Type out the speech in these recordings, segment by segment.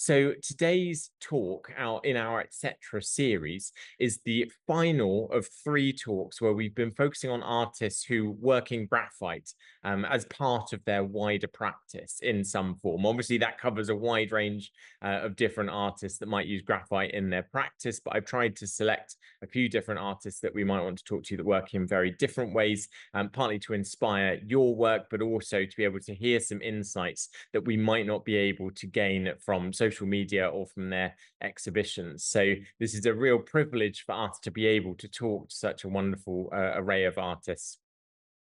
So today's talk out in our Etc. series is the final of three talks where we've been focusing on artists who work in graphite as part of their wider practice in some form. Obviously, that covers a wide range of different artists that might use graphite in their practice, but I've tried to select a few different artists that we might want to talk to that work in very different ways, partly to inspire your work, but also to be able to hear some insights that we might not be able to gain from social media or from their exhibitions. So this is a real privilege for us to be able to talk to such a wonderful array of artists.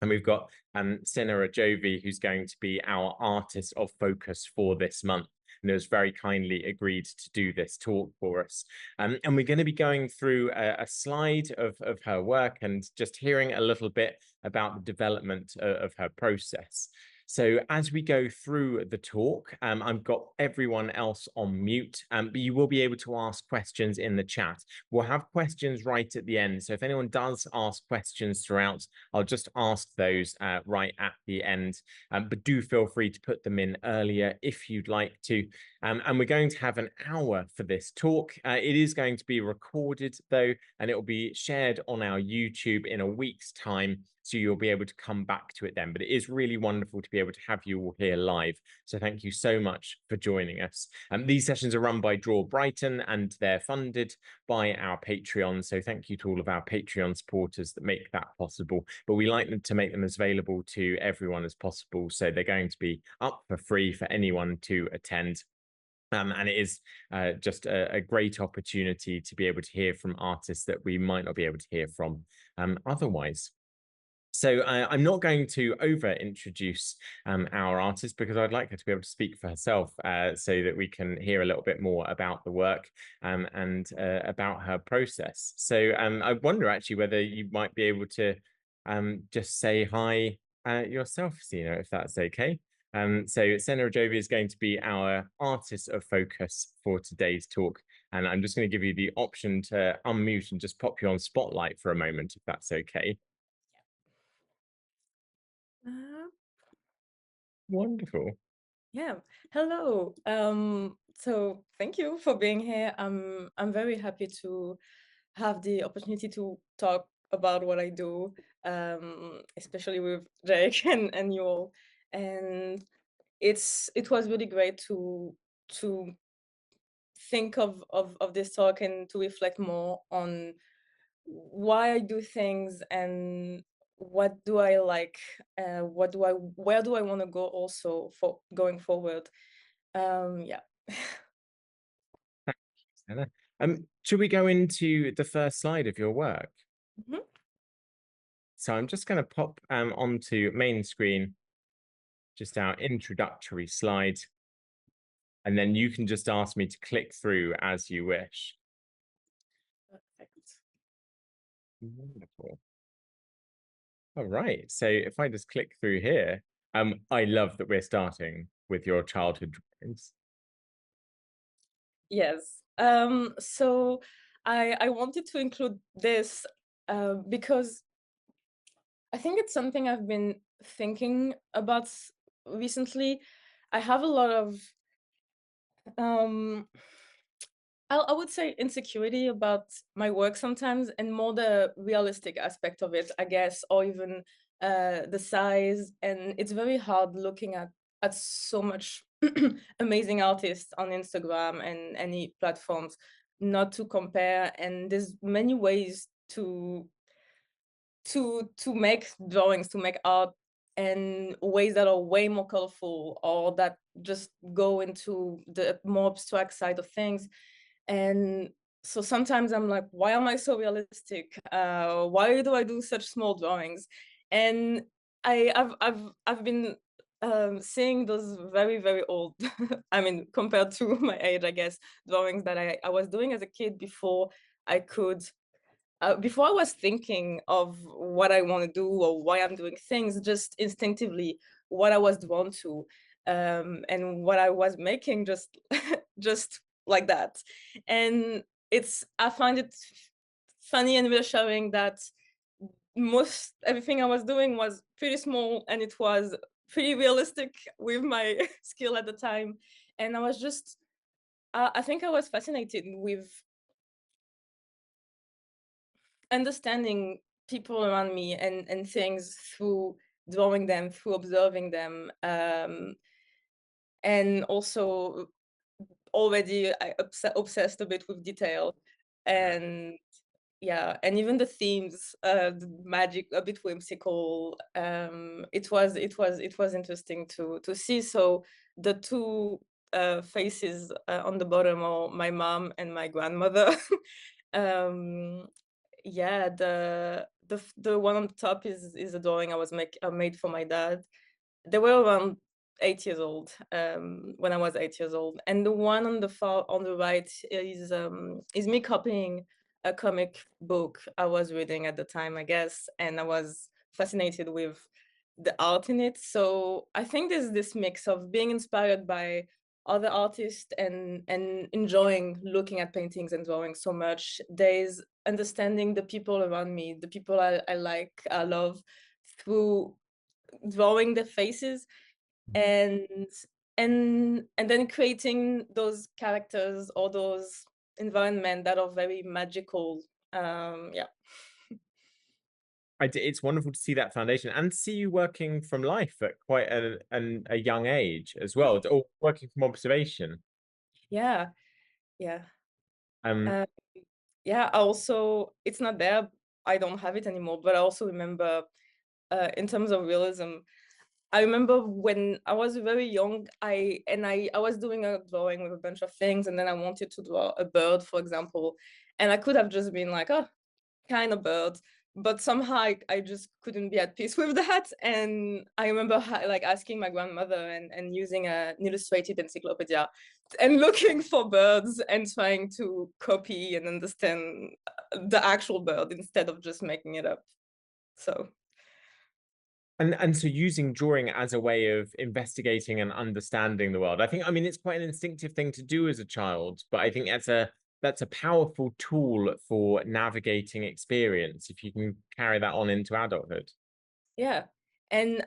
And we've got Sena Adjovi, who's going to be our artist of focus for this month, and has very kindly agreed to do this talk for us. And we're going to be going through a slide of her work and just hearing a little bit about the development of her process. So as we go through the talk, I've got everyone else on mute, but you will be able to ask questions in the chat. We'll have questions right at the end. So if anyone does ask questions throughout, I'll just ask those right at the end. But do feel free to put them in earlier if you'd like to. And we're going to have an hour for this talk. It is going to be recorded, though, and it will be shared on our YouTube in a week's time. So you'll be able to come back to it then. But it is really wonderful to be able to have you all here live. So thank you so much for joining us. These sessions are run by Draw Brighton and they're funded by our Patreon. So thank you to all of our Patreon supporters that make that possible. But we like them to make them as available to everyone as possible. So they're going to be up for free for anyone to attend. And it is just a great opportunity to be able to hear from artists that we might not be able to hear from otherwise. So I'm not going to over introduce our artist because I'd like her to be able to speak for herself so that we can hear a little bit more about the work and about her process. So I wonder actually whether you might be able to just say hi yourself, Sena, if that's okay. So Sena Adjovi is going to be our artist of focus for today's talk. And I'm just going to give you the option to unmute and just pop you on spotlight for a moment, if that's okay. Uh, Wonderful. yeah. Hello. So thank you for being here. I'm very happy to have the opportunity to talk about what I do, especially with Jake and you all. And it was really great to think of this talk and to reflect more on why I do things and what do I like, where do I want to go also for going forward. Yeah. Anna. Should we go into the first slide of your work? Mhm. So I'm just going to pop onto main screen, just our introductory slide, and then you can just ask me to click through as you wish. Perfect. Wonderful. All right. So if I just click through here, I love that we're starting with your childhood drawings. Yes. So I wanted to include this because I think it's something I've been thinking about recently. I have a lot of um I would say insecurity about my work sometimes, and more the realistic aspect of it, I guess, or even the size. And it's very hard looking at so much amazing artists on Instagram and any platforms, not to compare. And there's many ways to make drawings, to make art, and ways that are way more colorful or that just go into the more abstract side of things. And so sometimes I'm like, why am I so realistic? Why do I do such small drawings? And I've been seeing those very, very old, I mean, compared to my age, I guess, drawings that I was doing as a kid I could, before I was thinking of what I want to do or why I'm doing things, just instinctively what I was drawn to, and what I was making, just just like that. And I find it funny and reassuring that most everything I was doing was pretty small and it was pretty realistic with my skill at the time. And I think I was fascinated with understanding people around me and things through drawing them, through observing them, and also already obsessed a bit with detail, and yeah, and even the themes, the magic, a bit whimsical. It was interesting to see. So the two faces on the bottom are my mom and my grandmother. um, yeah, the one on the top is a drawing I made for my dad. They were around 8 years old when I was 8 years old, and the one on the far on the right is me copying a comic book I was reading at the time, I guess, and I was fascinated with the art in it. So I think there's this mix of being inspired by other artists and enjoying looking at paintings and drawing so much. There's understanding the people around me, the people I like, I love, through drawing the faces, and and then creating those characters or those environment that are very magical. Yeah. It's wonderful to see that foundation and see you working from life at quite a young age as well, or working from observation. Yeah. Yeah. Um, uh, yeah, I also, it's not there, I don't have it anymore, but I also remember in terms of realism, I remember when I was very young, I was doing a drawing with a bunch of things, and then I wanted to draw a bird, for example, and I could have just been like, oh, kind of bird, but somehow I just couldn't be at peace with that. And I remember like asking my grandmother and using an illustrated encyclopedia and looking for birds and trying to copy and understand the actual bird instead of just making it up. So and so using drawing as a way of investigating and understanding the world. I mean, it's quite an instinctive thing to do as a child, but I think that's a powerful tool for navigating experience if you can carry that on into adulthood. yeah, and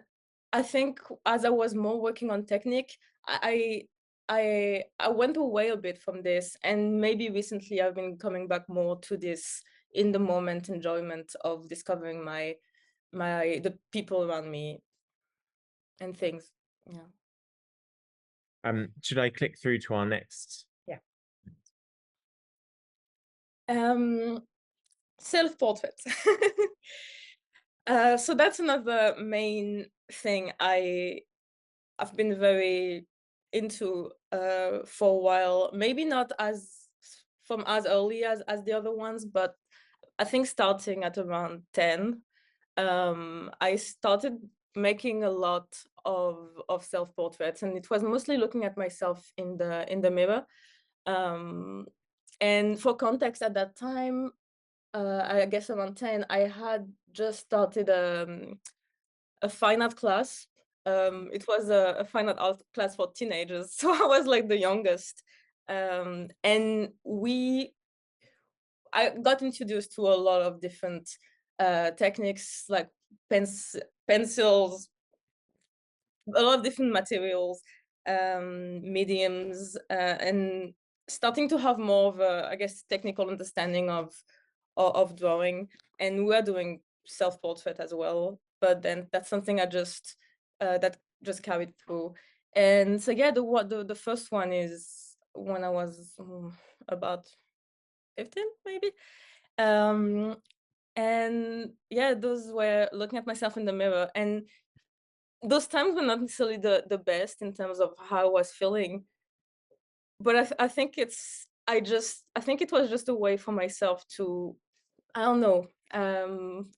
I think as I was more working on technique, I I went away a bit from this, and maybe recently I've been coming back more to this in the moment enjoyment of discovering the people around me and things. Yeah. Should I click through to our next? Yeah. Um, self-portrait. So that's another main thing I've been very into for a while. Maybe not as early as the other ones, but I think starting at around 10, I started making a lot of self-portraits, and it was mostly looking at myself in the mirror. Um, and for context, at that time, I guess around 10, I had just started a fine art class. It was a fine art class for teenagers, so I was like the youngest. And I got introduced to a lot of different techniques, like pencils, a lot of different materials, mediums, and starting to have more of a, I guess, technical understanding of drawing. And we're doing self-portrait as well, but then that's something I just that just carried through. And so yeah, the first one is when I was about 15 maybe. um and yeah, those were looking at myself in the mirror, and those times were not necessarily the best in terms of how I was feeling, but I think I think it was just a way for myself to, I don't know,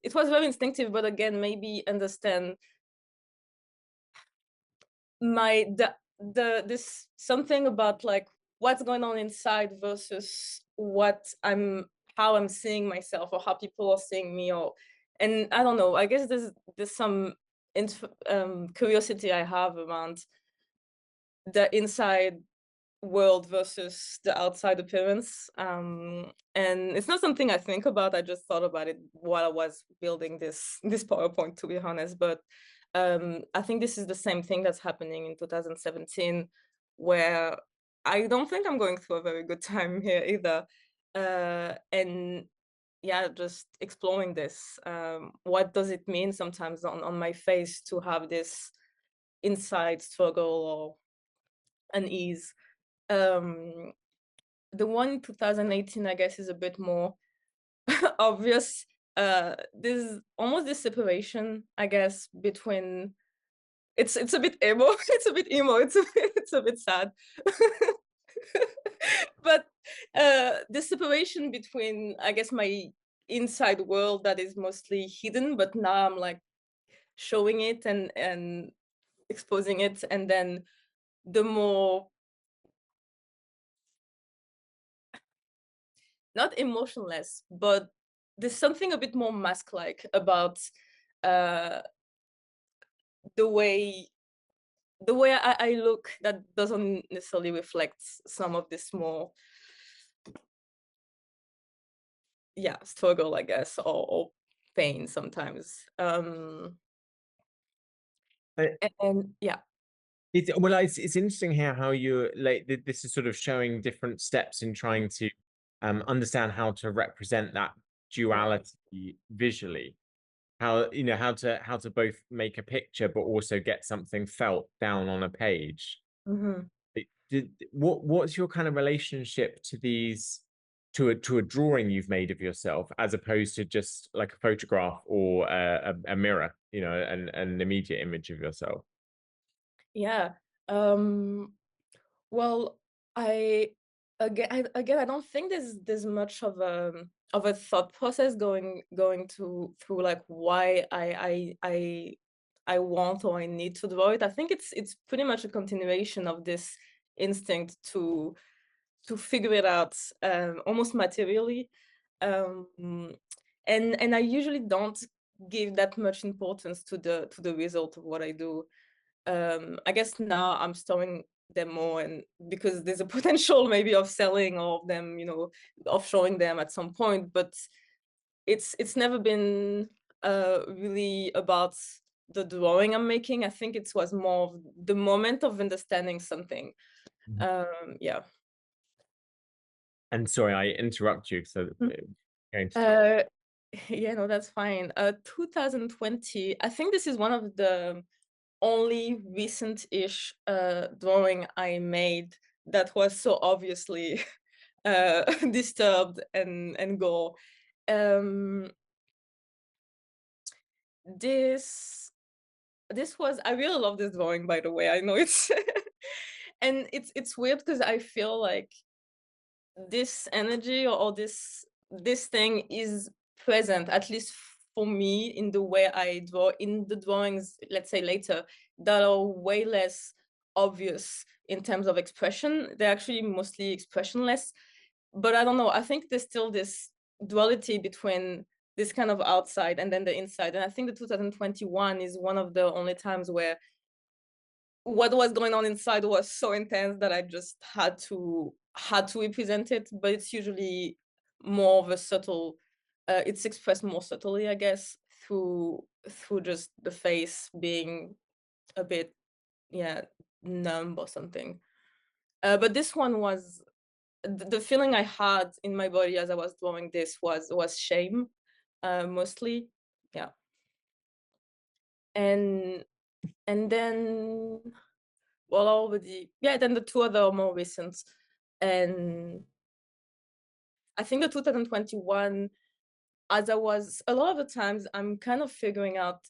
it was very instinctive, but again, maybe understand this something about like what's going on inside versus how I'm seeing myself or how people are seeing me, or, and I don't know, I guess there's some curiosity I have around the inside world versus the outside appearance. And it's not something I think about. I just thought about it while I was building this PowerPoint, to be honest. But I think this is the same thing that's happening in 2017, where I don't think I'm going through a very good time here either. And yeah, just exploring this. What does it mean sometimes on my face to have this inside struggle or unease? Um, the one in 2018, I guess, is a bit more obvious. There's almost this separation, I guess, between it's a bit emo, it's a bit emo, it's a bit sad. But the separation between, I guess, my inside world that is mostly hidden, but now I'm like showing it and exposing it, and then the more not emotionless, but there's something a bit more mask-like about uh, the way I look that doesn't necessarily reflect some of this more, yeah, struggle, I guess, or pain sometimes. Uh, And yeah. it's interesting here how you like this is sort of showing different steps in trying to understand how to represent that duality visually. How how to both make a picture but also get something felt down on a page. Mhm. What's your kind of relationship to these to a drawing you've made of yourself as opposed to just like a photograph or a mirror, an immediate image of yourself? Yeah. Um, well, I again, I don't think there's much of a thought process going to through like why I want or I need to draw it. I think it's pretty much a continuation of this instinct to figure it out almost materially. Um, and I usually don't give that much importance to the result of what I do. I guess now I'm storing them more, and because there's a potential maybe of selling all of them, of showing them at some point, but it's never been really about the drawing I'm making. I think it was more of the moment of understanding something. Mhm. Yeah. And sorry, I interrupt you, so Mm. going to talk. Uh, yeah, no, that's fine. 2020, I think this is one of the only recent-ish drawing I made that was so obviously disturbed and gore. Um, this this was I really love this drawing, by the way. I know it's and it's weird because I feel like this energy or this thing is present, at least for me, in the way I draw in the drawings, let's say later, that are way less obvious in terms of expression. They're actually mostly expressionless. But I don't know, I think there's still this duality between this kind of outside and then the inside. And I think the 2021 is one of the only times where what was going on inside was so intense that I just had to represent it. But it's usually more of a subtle. It's expressed more subtly, I guess, through just the face being a bit, yeah, numb or something. But this one was the feeling I had in my body as I was drawing this was shame, mostly, yeah, and and then well, already, yeah, then the two other are more recent. And I think the 2021, as I was, a lot of the times, I'm kind of figuring out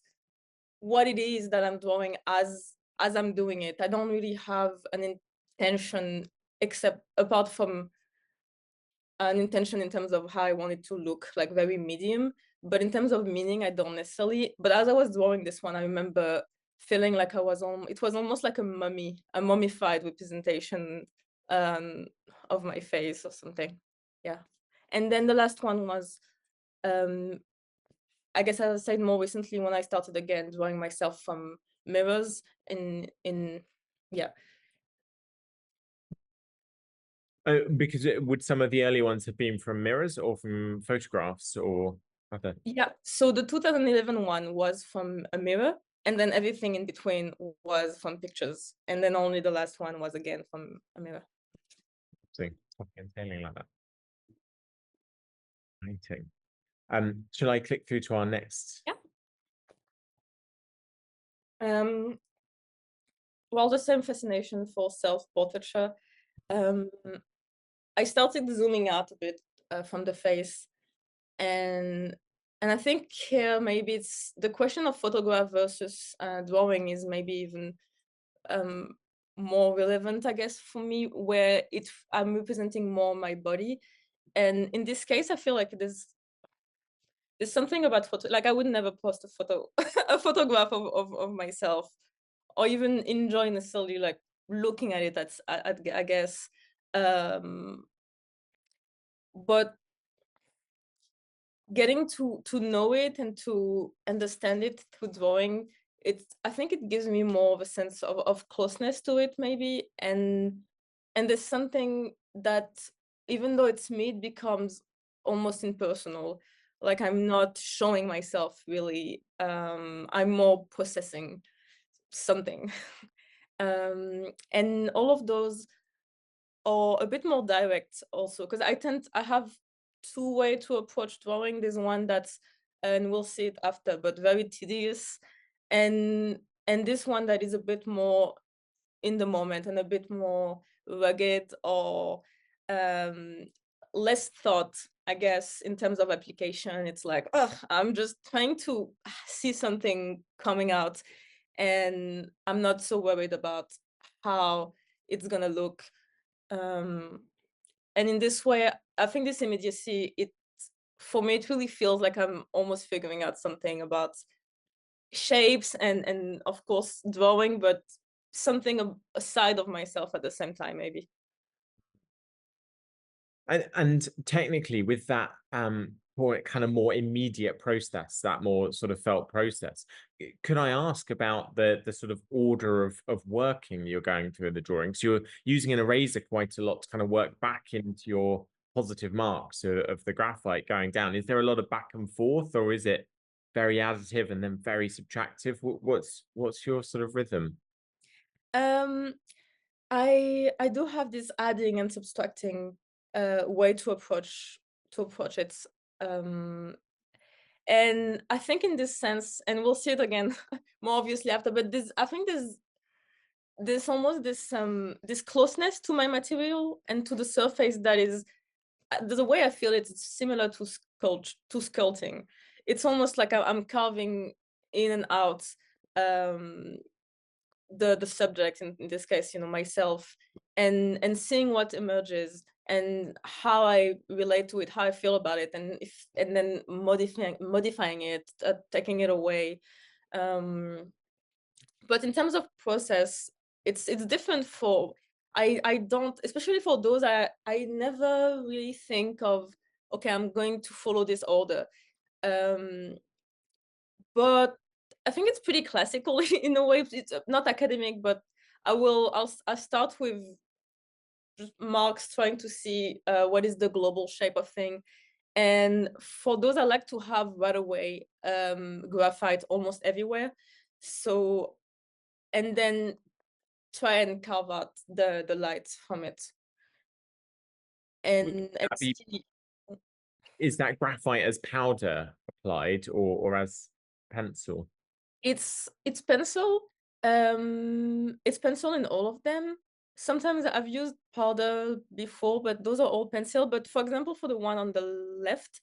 what it is that I'm drawing as I'm doing it. I don't really have an intention, except apart from an intention in terms of how I want it to look, like very medium. But in terms of meaning, I don't necessarily. But as I was drawing this one, I remember feeling like I was on. It was almost like a mummy, a mummified representation um, of my face or something. Yeah. And then the last one was, um, I guess, as I said, more recently when I started again drawing myself from mirrors in yeah. Because would some of the early ones have been from mirrors or from photographs or other? Yeah, so the 2011 one was from a mirror, and then everything in between was from pictures, and then only the last one was again from a mirror. So copy and sailing like that. Exciting. Shall I click through to our next? Yeah. Um, well, the same fascination for self-portraiture. Um, I started zooming out a bit from the face, and I think here maybe it's the question of photograph versus drawing is maybe even um, more relevant, I guess, for me, where I'm representing more my body. And in this case, I feel like there's something about photo, like I would never post a photo, a photograph of myself, or even enjoy necessarily like looking at it. I guess, um, but getting to know it and to understand it through drawing, I think it gives me more of a sense of closeness to it, maybe, and there's something that even though it's me, it becomes almost impersonal. Like I'm not showing myself really. I'm more processing something. And all of those are a bit more direct also, because I have two way to approach drawing. There's one that's, and we'll see it after, but very tedious, and this one that is a bit more in the moment and a bit more rugged, or um, less thought, I guess, in terms of application. It's like, oh, I'm just trying to see something coming out, and I'm not so worried about how it's gonna look. Um, and in this way, I think this immediacy, for me, it really feels like I'm almost figuring out something about shapes and of course drawing, but something aside of myself at the same time, maybe. And technically, with that more kind of more immediate process, that more sort of felt process, could I ask about the sort of order of working you're going through in the drawings? You're using an eraser quite a lot to kind of work back into your positive marks of the graphite going down. Is there a lot of back and forth, or is it very additive and then very subtractive? What's your sort of rhythm? Um, I do have this adding and subtracting way to approach it. Um, and I think in this sense, and we'll see it again more obviously after, but I think there's almost this closeness to my material and to the surface that is, the way I feel it, it's similar to sculpting. It's almost like I'm carving in and out um, the subject, in this case, myself, and seeing what emerges and how I relate to it, how I feel about it, and then modifying it, taking it away. Um, but in terms of process, it's different for, I don't, especially for those, I never really think of, okay, I'm going to follow this order. Um, but I think it's pretty classical in a way. It's not academic, but I'll start with just marks, trying to see what is the global shape of thing. And for those, I like to have right away graphite almost everywhere. So, and then try and carve out the lights from it. Would And that be, is that graphite as powder applied or as pencil? it's pencil. It's pencil in all of them. Sometimes I've used powder before, but those are all pencil. But for example, for the one on the left,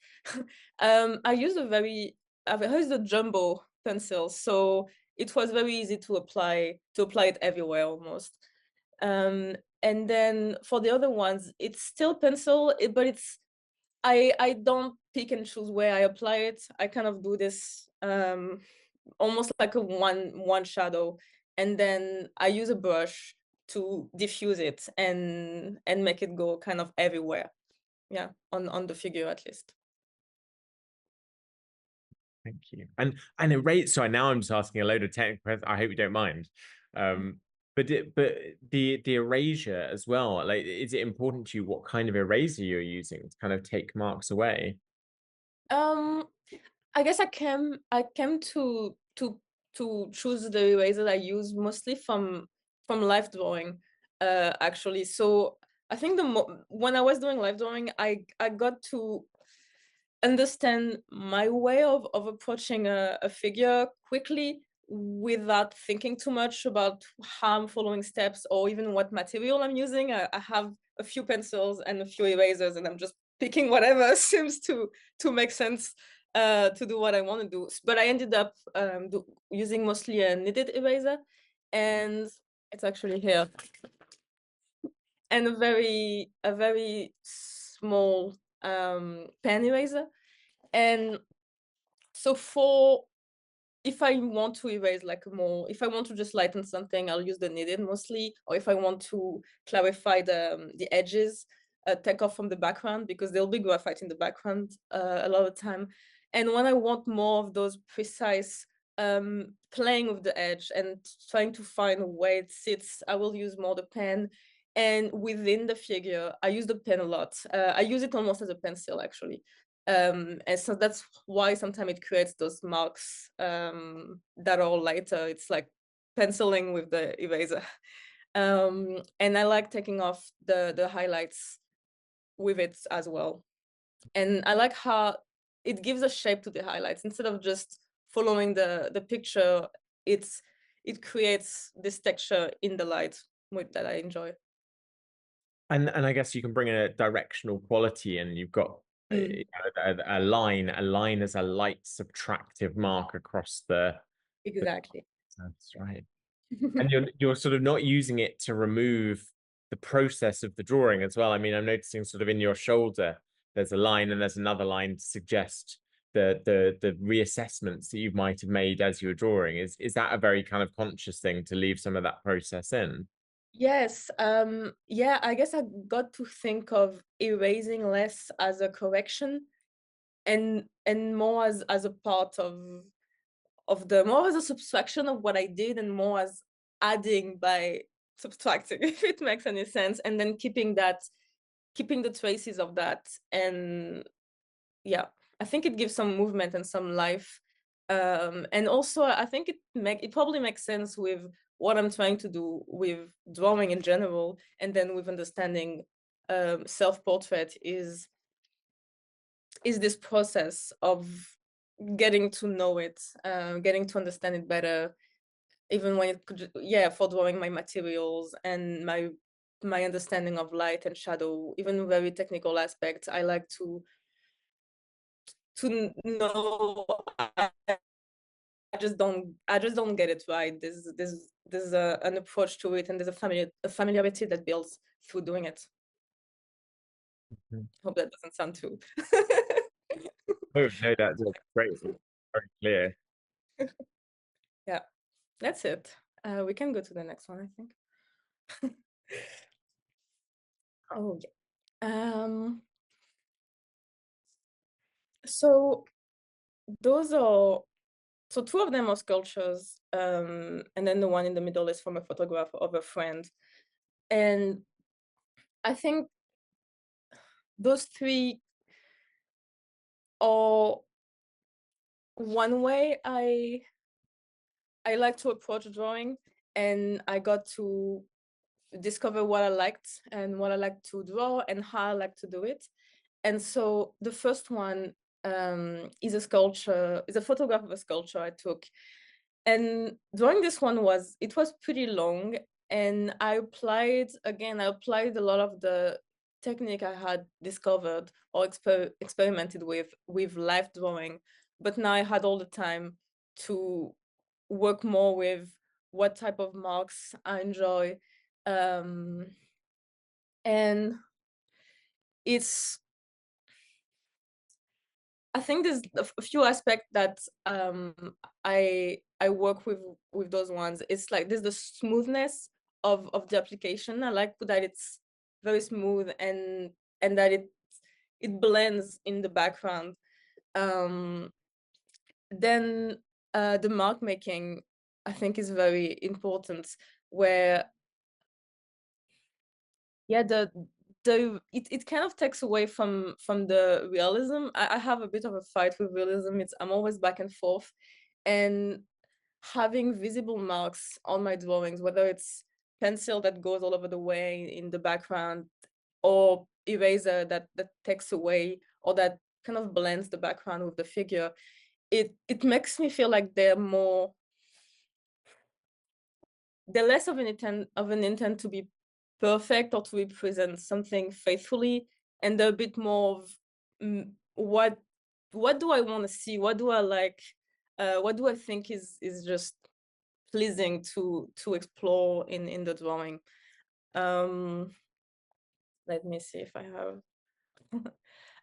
I've used a jumbo pencil, so it was very easy to apply it everywhere almost. And then for the other ones, it's still pencil, but I don't pick and choose where I apply it. I kind of do this almost like a one shadow, and then I use a brush to diffuse it and make it go kind of everywhere. Yeah, on the figure at least. Thank you. And erase. Sorry, now I'm just asking a load of technical questions. I hope you don't mind. But the erasure as well. Like, is it important to you what kind of eraser you're using to kind of take marks away? Um, I guess I came to choose the eraser I use mostly from life drawing, actually. So I think when I was doing live drawing, I got to understand my way of approaching a figure quickly without thinking too much about how I'm following steps or even what material I'm using. I have a few pencils and a few erasers, and I'm just picking whatever seems to make sense to do what I want to do. But I ended up using mostly a knitted eraser, and it's actually here, and a very small pen eraser. And so if I want to erase like if I want to just lighten something, I'll use the knitted mostly. Or if I want to clarify the edges, take off from the background, because there'll be graphite in the background a lot of the time. And when I want more of those precise playing with the edge and trying to find where it sits, I will use more the pen. And within the figure, I use the pen a lot. I use it almost as a pencil, actually. And so that's why sometimes it creates those marks that are lighter. It's like penciling with the eraser. And I like taking off the highlights with it as well. And I like how it gives a shape to the highlights instead of just following the picture. It creates this texture in the light that I enjoy. And I guess you can bring in a directional quality, and you've got Mm, a line. A line as a light subtractive mark across the exactly. That's right. And you're sort of not using it to remove the process of the drawing as well. I mean, I'm noticing sort of in your shoulder, there's a line and there's another line to suggest the reassessments that you might have made as you were drawing. Is that a very kind of conscious thing to leave some of that process in? Yes, yeah, I guess I got to think of erasing less as a correction and more as a part of the more as a subtraction of what I did, and more as adding by subtracting, if it makes any sense, and then keeping the traces of that. And yeah, I think it gives some movement and some life. And also I think it probably makes sense with what I'm trying to do with drawing in general, and then with understanding self-portrait is this process of getting to know it, getting to understand it better, even when it could, yeah, for drawing my materials and my understanding of light and shadow, even very technical aspects. I like to know. I just don't get it right. There's an approach to it, and there's a familiarity that builds through doing it. Mhm. Hope that doesn't sound too. Oh, no, that's great. Very clear. Yeah, that's it. We can go to the next one, I think. Oh yeah. So those are so two of them are sculptures, and then the one in the middle is from a photograph of a friend. And I think those three are one way I like to approach drawing, and I got to discover what I liked and what I like to draw and how I like to do it. And so the first one is a photograph of a sculpture I took. And drawing this one was pretty long, and I applied a lot of the technique I had discovered or experimented with live drawing. But now I had all the time to work more with what type of marks I enjoy. Um, and it's I think there's a few aspects that I work with those ones. It's like there's the smoothness of the application. I like that it's very smooth, and that it blends in the background. Um, then the mark making, I think, is very important, where yeah, it kind of takes away from the realism. I have a bit of a fight with realism. I'm always back and forth, and having visible marks on my drawings, whether it's pencil that goes all over the way in the background, or eraser that takes away or that kind of blends the background with the figure, it makes me feel like they're less of an intent to be perfect or to represent something faithfully, and they're a bit more of what do I want to see? What do I like? What do I think is just pleasing to explore in the drawing? Um, Let me see if I have.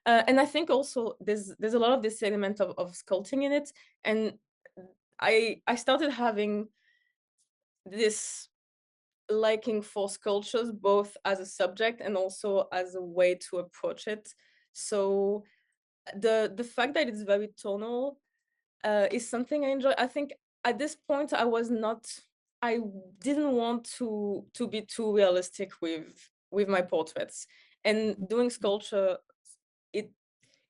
And I think also there's a lot of this element of sculpting in it, and I started having this liking for sculptures both as a subject and also as a way to approach it. So the fact that it's very tonal is something I enjoy. I think at this point I didn't want to be too realistic with my portraits. And doing sculpture, it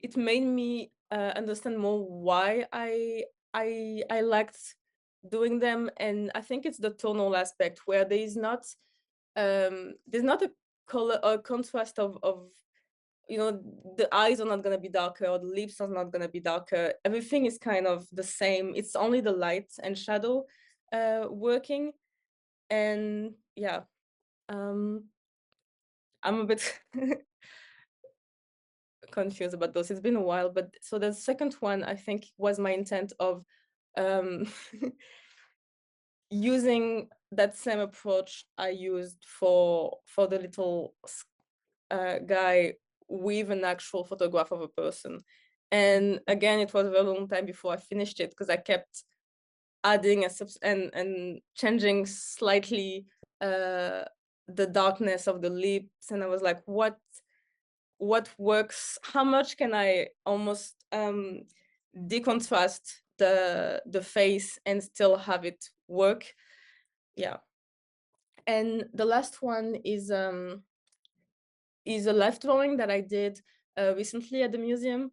it made me understand more why I liked doing them. And I think it's the tonal aspect where there's not a color or contrast of the eyes are not going to be darker or the lips are not going to be darker. Everything is kind of the same. It's only the light and shadow working. And yeah, um I'm a bit confused about those. It's been a while, but so the second one I think was my intent of um using that same approach I used for the little guy with an actual photograph of a person. And again, it was a very long time before I finished it because I kept adding and changing slightly uh, the darkness of the lips. And I was like, what works? How much can I almost decontrast the face and still have it work? Yeah. And the last one is a life drawing that I did recently at the museum.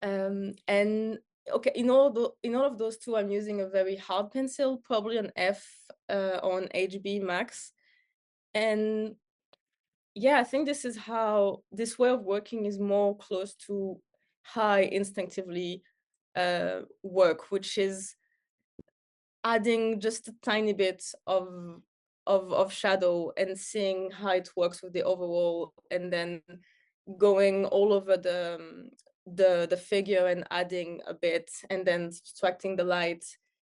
And okay, in all of those two, I'm using a very hard pencil, probably an F or an HB Max. And yeah, I think this is how this way of working is more close to how I instinctively work, which is adding just a tiny bit of shadow and seeing how it works with the overall, and then going all over the figure and adding a bit, and then subtracting the light,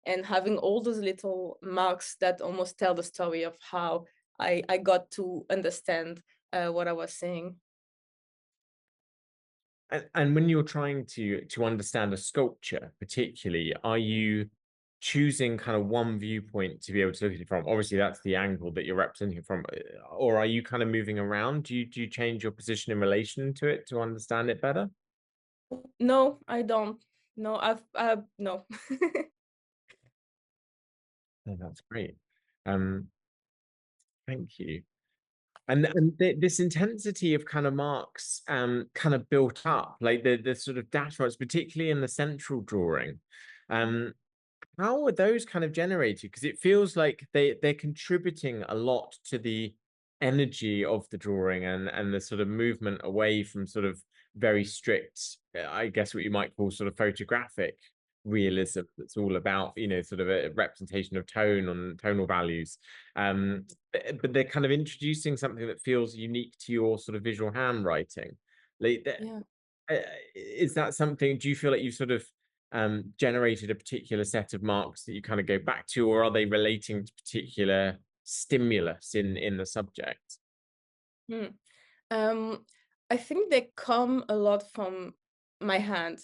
and having all those little marks that almost tell the story of how I got to understand what I was seeing. And when you're trying to understand a sculpture, particularly, are you choosing kind of one viewpoint to be able to look at it from? Obviously, that's the angle that you're representing it from, or are you kind of moving around? Do you change your position in relation to it to understand it better? No, I don't. No, no. Oh, that's great. Um, Thank you. And this intensity of kind of marks kind of built up, like the sort of dash marks, particularly in the central drawing. Um, how are those kind of generated? Because it feels like they're contributing a lot to the energy of the drawing and the sort of movement away from sort of very strict, I guess what you might call sort of photographic realism. That's all about, sort of a representation of tone on tonal values. But they're kind of introducing something that feels unique to your sort of visual handwriting. Like, Yeah. is that something? Do you feel like you sort of generated a particular set of marks that you kind of go back to, or are they relating to particular stimulus in the subject? Hmm. Um, I think they come a lot from my hand,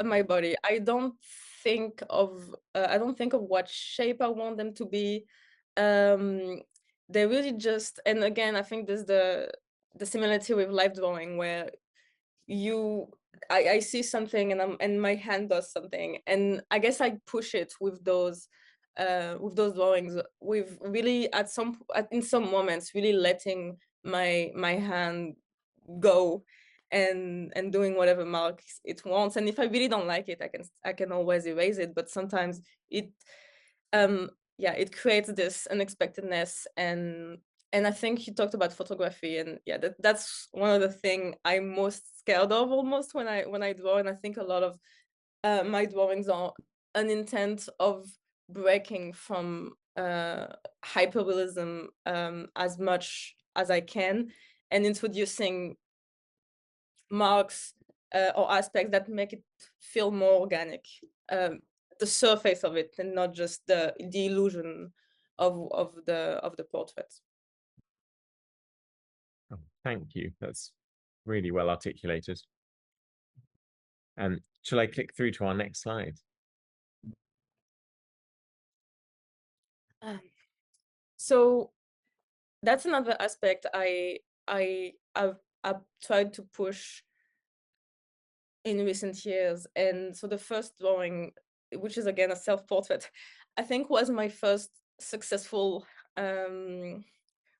my body. I don't think of what shape I want them to be. Um, they really just, and again, I think there's the similarity with life drawing where you I see something and my hand does something, and I guess I push it with those drawings, with really in some moments really letting my hand go and doing whatever marks it wants. And if I really don't like it, I can always erase it, but sometimes it yeah, it creates this unexpectedness, and And I think you talked about photography, and yeah, that's one of the thing I'm most scared of almost when I draw. And I think a lot of my drawings are an intent of breaking from hyperrealism as much as I can, and introducing marks or aspects that make it feel more organic, um, the surface of it, and not just the illusion of the portrait. Oh, thank you. That's really well articulated. Shall I click through to our next slide? Um, so that's another aspect I've tried to push in recent years. And so the first drawing, which is again a self-portrait, I think was my first successful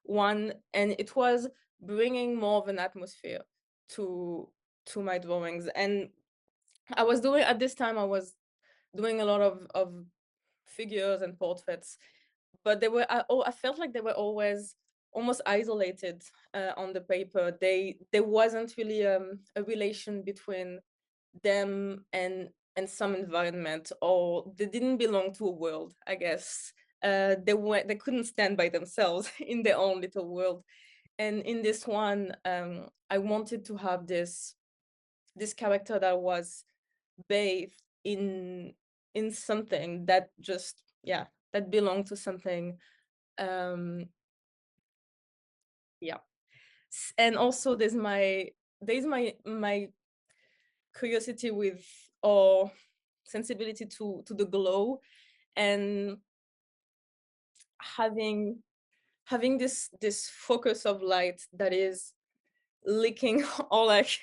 one, and it was bringing more of an atmosphere to my drawings. And I was doing at this time I was doing a lot of figures and portraits, but I felt like they were always almost isolated on the paper. There wasn't really a relation between them and some environment, or they didn't belong to a world, I guess. They couldn't stand by themselves in their own little world. And in this one, I wanted to have this character that was bathed in something that just, yeah, that belonged to something. um yeah. And also there's my curiosity with, or sensibility to the glow, and having this focus of light that is leaking or like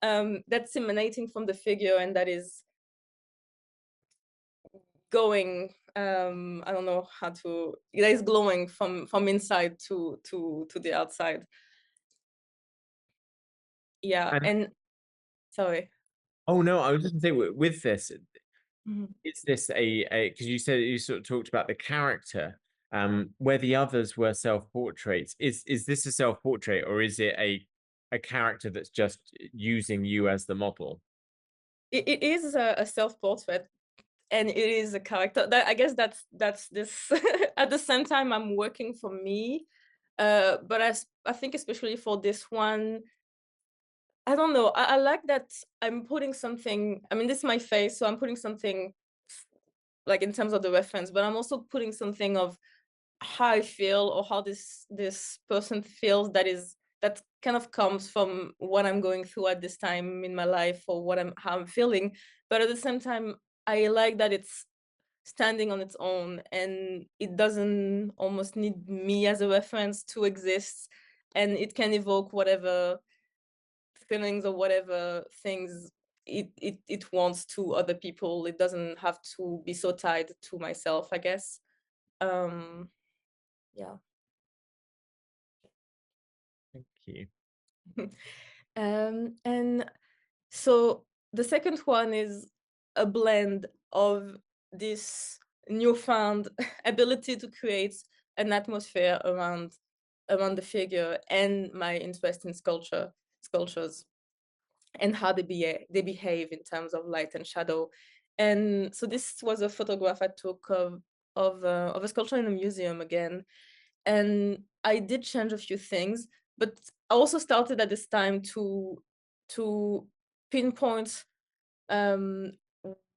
that's emanating from the figure, and that is going, I don't know how to, that is glowing from inside to the outside. Yeah. And And sorry. oh no, I was just gonna say with this, Mhm. is this a because you said you sort of talked about the character, where the others were self-portraits. Is this a self-portrait, or is it a character that's just using you as the model? It is a self-portrait, and it is a character that, I guess, that's this at the same time I'm working for me, but I think especially for this one, I don't know, I like that I'm putting something, I mean, this is my face, so I'm putting something like in terms of the reference, but I'm also putting something of how I feel, or how this person feels, that kind of comes from what I'm going through at this time in my life, or how I'm feeling. But at the same time, I like that it's standing on its own, and it doesn't almost need me as a reference to exist, and it can evoke whatever feelings or whatever things it wants to other people. It doesn't have to be so tied to myself, I guess. um yeah. Thank you. And so the second one is a blend of this newfound ability to create an atmosphere around the figure, and my interest in sculptures, and how they behave in terms of light and shadow. And so this was a photograph I took of a sculpture in a museum again, and I did change a few things, but I also started at this time to pinpoint um,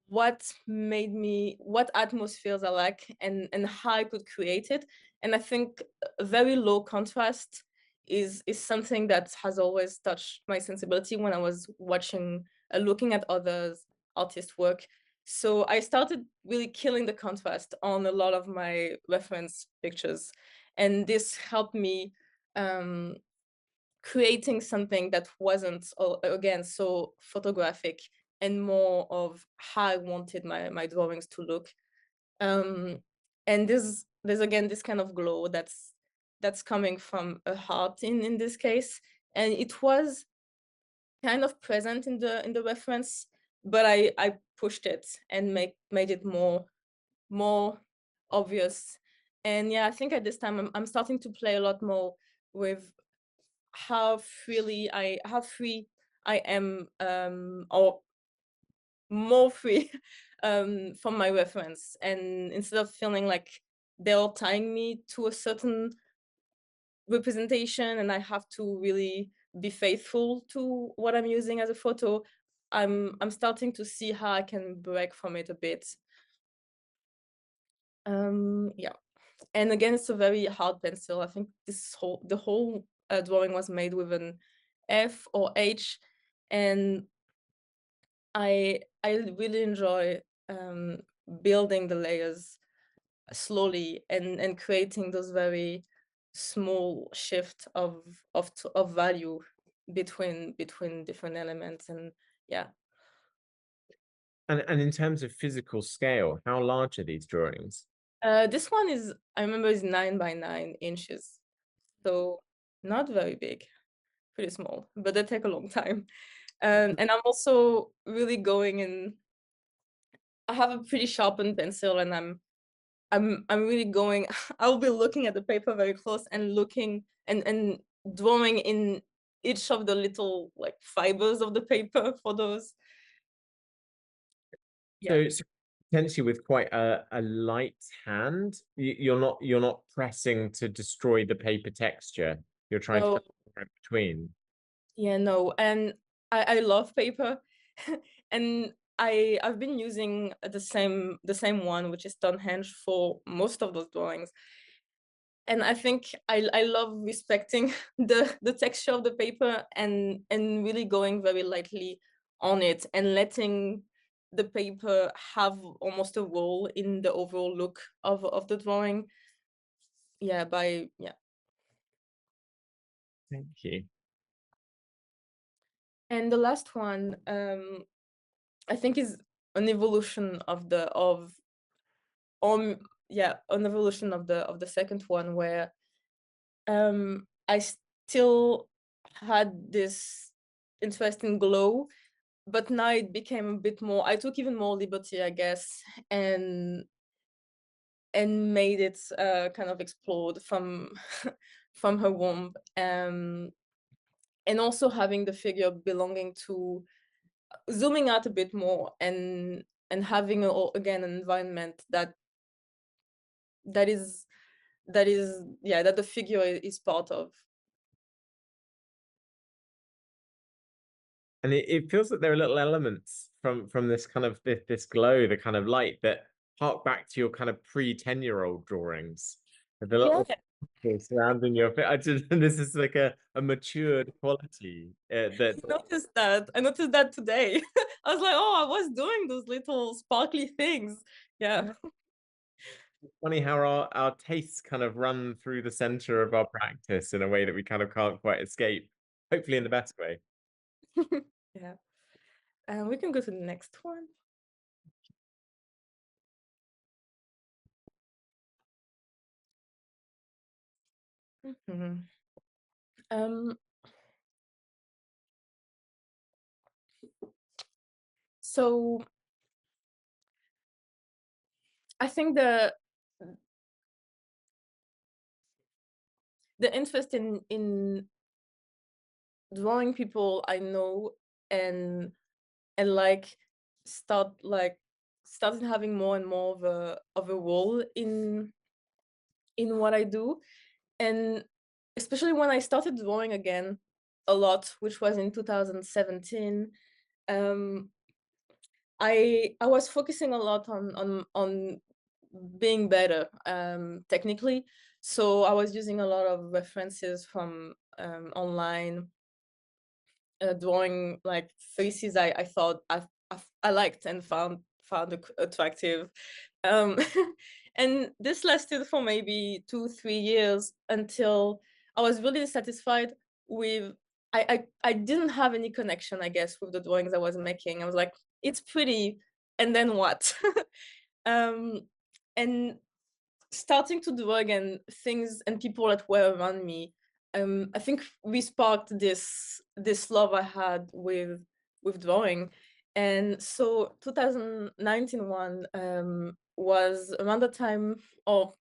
what atmospheres I like, and how I could create it. And I think a very low contrast is something that has always touched my sensibility when I was looking at others artists' work. So I started really killing the contrast on a lot of my reference pictures, and this helped me um, creating something that wasn't, again, so photographic, and more of how I wanted my drawings to look. Um, and there's again this kind of glow that's coming from a heart in this case, and it was kind of present in the reference, but I pushed it and made it more obvious. And yeah, I think at this time I'm starting to play a lot more with how free I am, or more free from my reference. And instead of feeling like they're tying me to a certain representation and I have to really be faithful to what I'm using as a photo, I'm starting to see how I can break from it a bit. Yeah. And again, it's a very hard pencil. I think the whole drawing was made with an F or H, and I really enjoy building the layers slowly and creating those very small shift of value between different elements. And yeah, And in terms of physical scale, how large are these drawings? this one is, I remember, is 9 by 9 inches, so not very big, pretty small, but they take a long time. And I'm also really going in. I have a pretty sharpened pencil, and I'm really going. I'll be looking at the paper very close and looking and drawing in each of the little like fibers of the paper for those. Yeah. So potentially with quite a light hand, you're not pressing to destroy the paper texture. You're trying to No. kind of go in between. Yeah. No. And I love paper, and I've been using the same one, which is Stonehenge, for most of those drawings. And I think I love respecting the texture of the paper and really going very lightly on it and letting the paper have almost a role in the overall look of the drawing. Yeah, yeah. Thank you. And the last one, I think, is an evolution of yeah, an evolution of the second one, where I still had this interesting glow, but now it became a bit more. I took even more liberty, I guess, and made it kind of explode from from her womb, and also having the figure belonging to, zooming out a bit more, and having again an environment that is yeah, that the figure is part of. And it feels like there are little elements from this kind of this glow, the kind of light that hark back to your kind of pre-10-year-old drawings. The Yeah, little surrounding your face. I just this is like a matured quality that I noticed that today. I was like, oh, I was doing those little sparkly things. Yeah. funny how our tastes kind of run through the center of our practice in a way that we kind of can't quite escape, hopefully in the best way. Yeah. And we can go to the next one. Mhm. Um, so I think the interest in drawing people I know, and like started having more and more of a role in what I do. And especially when I started drawing again a lot, which was in 2017, um, I was focusing a lot on being better technically. So I was using a lot of references from online, drawing like faces I thought I liked and found attractive. Um, and this lasted for maybe 2 3 years until I was really dissatisfied with. I didn't have any connection, I guess, with the drawings I was making. I was like, it's pretty, and then what? um, and starting to do again things and people that were around me, I think we sparked this love I had with drawing. And so 2019 was around the time, or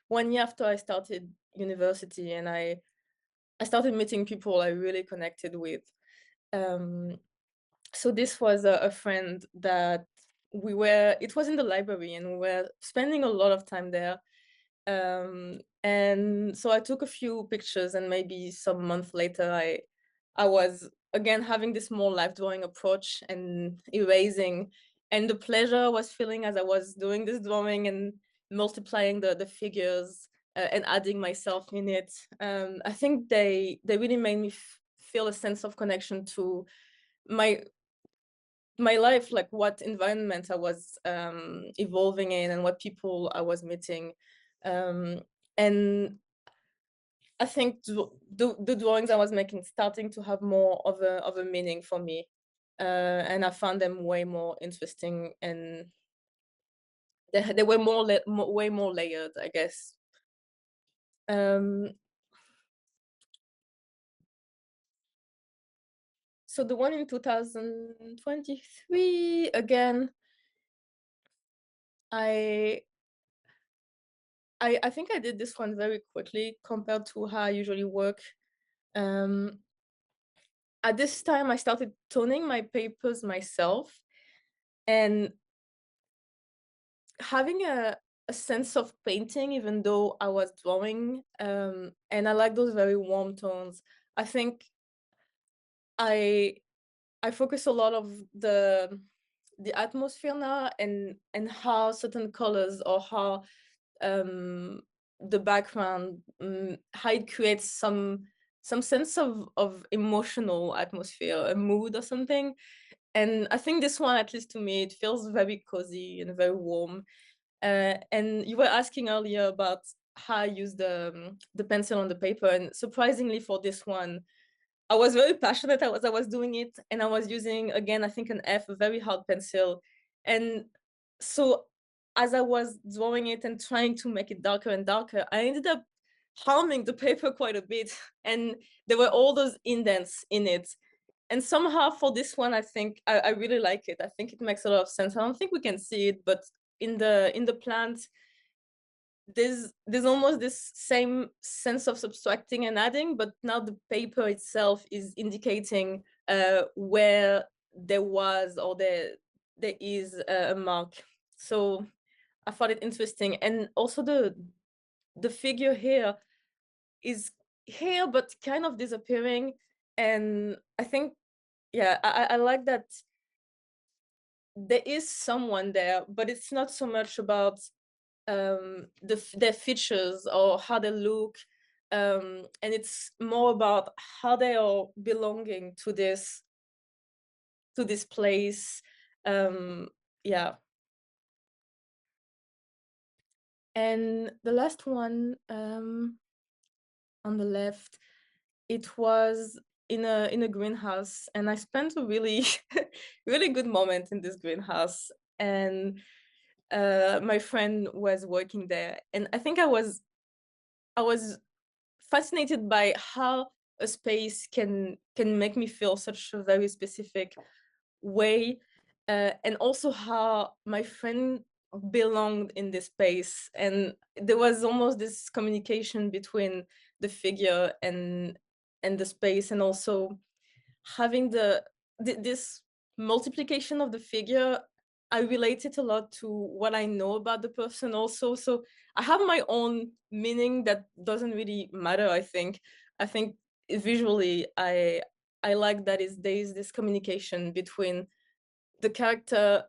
1 year after I started university, and I started meeting people I really connected with. Um, so this was a friend that it was in the library, and we were spending a lot of time there. And so I took a few pictures, and maybe some month later, I was again having this more life drawing approach and erasing, and the pleasure I was feeling as I was doing this drawing and multiplying the figures and adding myself in it. I think they really made me feel a sense of connection to my my life, like what environment I was evolving in and what people I was meeting. Um, and I think the drawings I was making starting to have more of a meaning for me. And I found them way more interesting, and they were way more layered, I guess. Um, so the one in 2023, again, I I think I did this one very quickly compared to how I usually work. Um, at this time, I started toning my papers myself and having a sense of painting, even though I was drawing. And I like those very warm tones. I think I I focus a lot of the atmosphere now, and how certain colors, or how um the background, how it creates some sense of emotional atmosphere, a mood or something. And I think this one, at least to me, it feels very cozy and very warm. And you were asking earlier about how I use the pencil on the paper, and surprisingly for this one, I was very passionate as I was doing it, and I was using, again, I think an F, a very hard pencil. And so as I was drawing it and trying to make it darker and darker, I ended up harming the paper quite a bit. And there were all those indents in it. And somehow for this one, I think I really like it. I think it makes a lot of sense. I don't think we can see it, but in the plant, there's almost this same sense of subtracting and adding, but now the paper itself is indicating where there was, or there is a mark. So I found it interesting. And also the figure here is here but kind of disappearing. And I think, yeah, I like that there is someone there, but it's not so much about their features or how they look, and it's more about how they are belonging to this place. Yeah. And the last one, on the left, it was in a greenhouse, and I spent a really really good moment in this greenhouse. And my friend was working there, and I think I was fascinated by how a space can make me feel such a very specific way, and also how my friend belonged in this space. And there was almost this communication between the figure and the space, and also having this multiplication of the figure. I relate it a lot to what I know about the person also. So I have my own meaning that doesn't really matter, I think visually, I like that is there is this communication between the character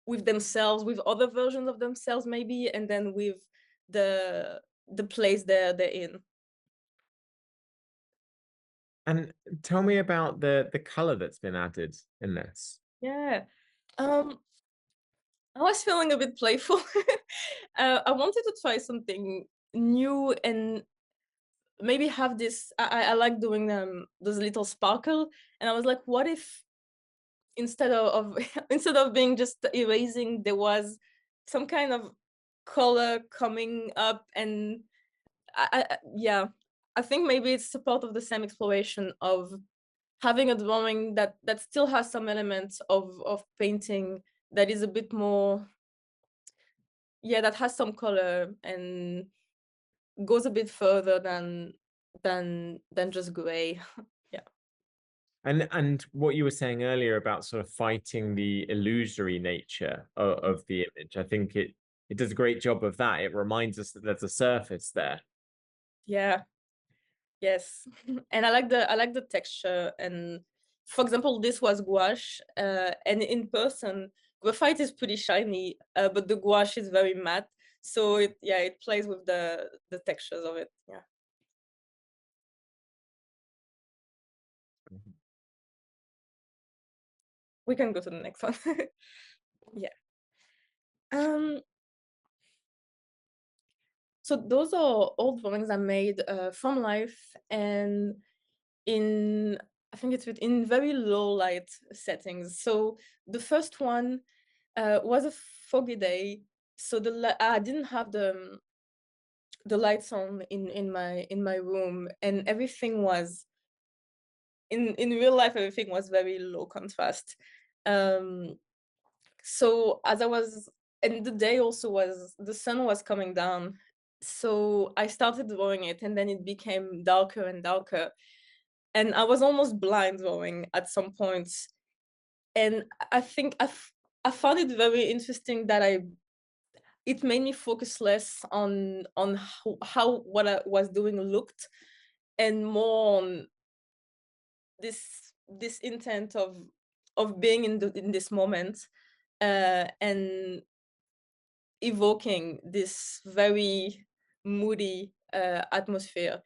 with themselves, with other versions of themselves maybe, and then with the place they're in. And tell me about the color that's been added in this. Yeah. Um I was feeling a bit playful. I wanted to try something new and maybe have this. I like doing those little sparkle, and I was like, what if instead of instead of being just erasing, there was some kind of color coming up. And yeah, I think maybe it's a part of the same exploration of having a drawing that still has some elements of painting, that is a bit more, yeah, that has some color. And goes a bit further than just gray. Yeah. And what you were saying earlier about sort of fighting the illusory nature of the image, I think it does a great job of that. It reminds us that there's a surface there. Yeah. Yes. And I like the texture. And for example, this was gouache, and in person, graphite is pretty shiny, but the gouache is very matte. So it plays with the textures of it. Yeah. We can go to the next one. Yeah. Um, so those are all drawings I made from life, and in I think it's in very low light settings. So the first one was a foggy day, so I didn't have the lights on in my room, and everything was in real life. Everything was very low contrast. Um, so as I was, and the day also was, the sun was coming down. So I started drawing it, and then it became darker and darker, and I was almost blind drawing at some points. And I think I found it very interesting that it made me focus less on how what I was doing looked, and more on this intent of being in this moment, and evoking this very moody atmosphere.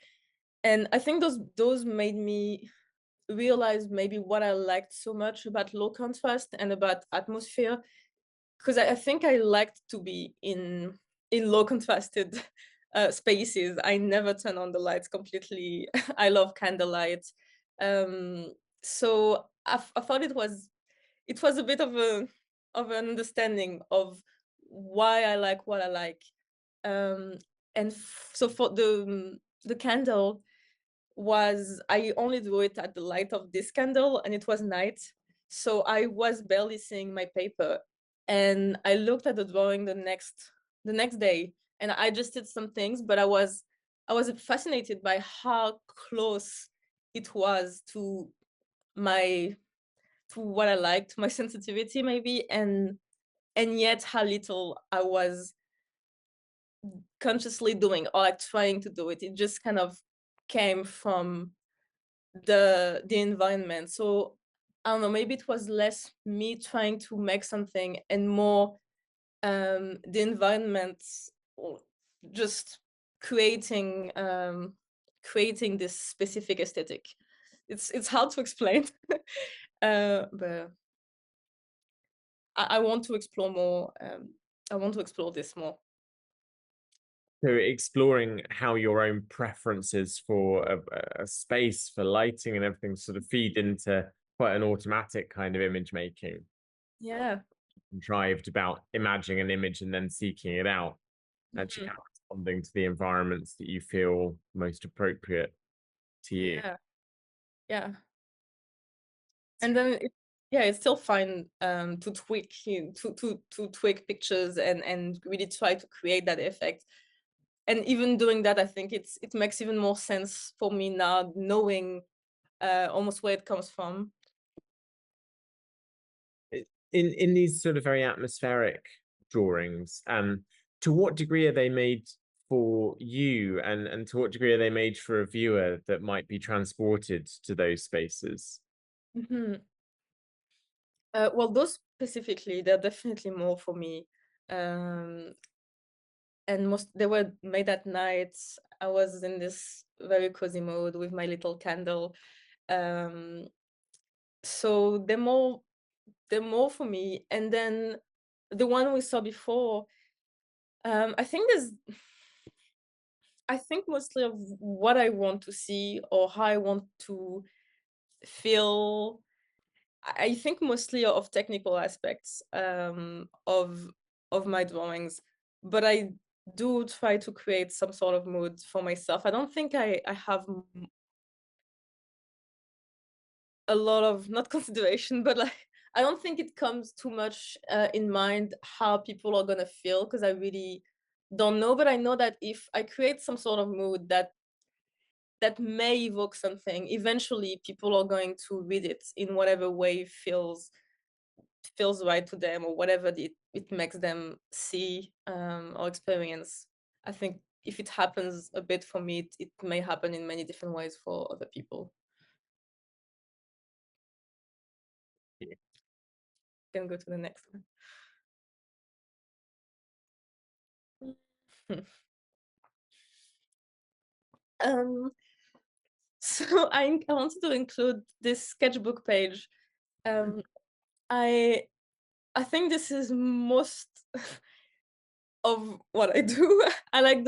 And I think those made me realize maybe what I liked so much about low contrast and about atmosphere, because I think I liked to be in low contrasted spaces. I never turn on the lights completely. I love candlelight. Um, so I thought it was a bit of an understanding of why I like what I like. Um, and so for the candle was, I only do it at the light of this candle, and it was night, so I was barely seeing my paper. And I looked at the drawing the next day, and I just did some things, but I was fascinated by how close it was to my to what I liked, my sensitivity maybe, and yet how little I was consciously doing or like trying to do it. It just kind of came from the environment. So I don't know, maybe it was less me trying to make something and more the environment, or just creating creating this specific aesthetic. It's hard to explain. But I want to explore more. I want to explore this more. So exploring how your own preferences for a space for lighting and everything sort of feed into quite an automatic kind of image making, Yeah. contrived about imagining an image and then seeking it out, actually Mhm. responding to the environments that you feel most appropriate to you. Yeah. Yeah. And then yeah, it's still fine to tweak to tweak pictures and really try to create that effect. And even doing that, I think it makes even more sense for me now, knowing almost where it comes from. In these sort of very atmospheric drawings, to what degree are they made for you, and to what degree are they made for a viewer that might be transported to those spaces? Mhm. Well, those specifically, they're definitely more for me. Um, and most they were made at night. I was in this very cozy mode with my little candle. Um, so they're more for me. And then the one we saw before, I think mostly of what I want to see or how I want to feel. I think mostly of technical aspects of my drawings, but I do try to create some sort of mood for myself. I don't think I have a lot of, not consideration, but like I don't think it comes too much in mind how people are gonna feel, because I really don't know, but I know that if I create some sort of mood that may evoke something, eventually people are going to read it in whatever way feels right to them, or whatever it makes them see or experience. I think if it happens a bit for me, it may happen in many different ways for other people. Can go to the next one. um, so I wanted to include this sketchbook page. I I think this is most of what I do. I like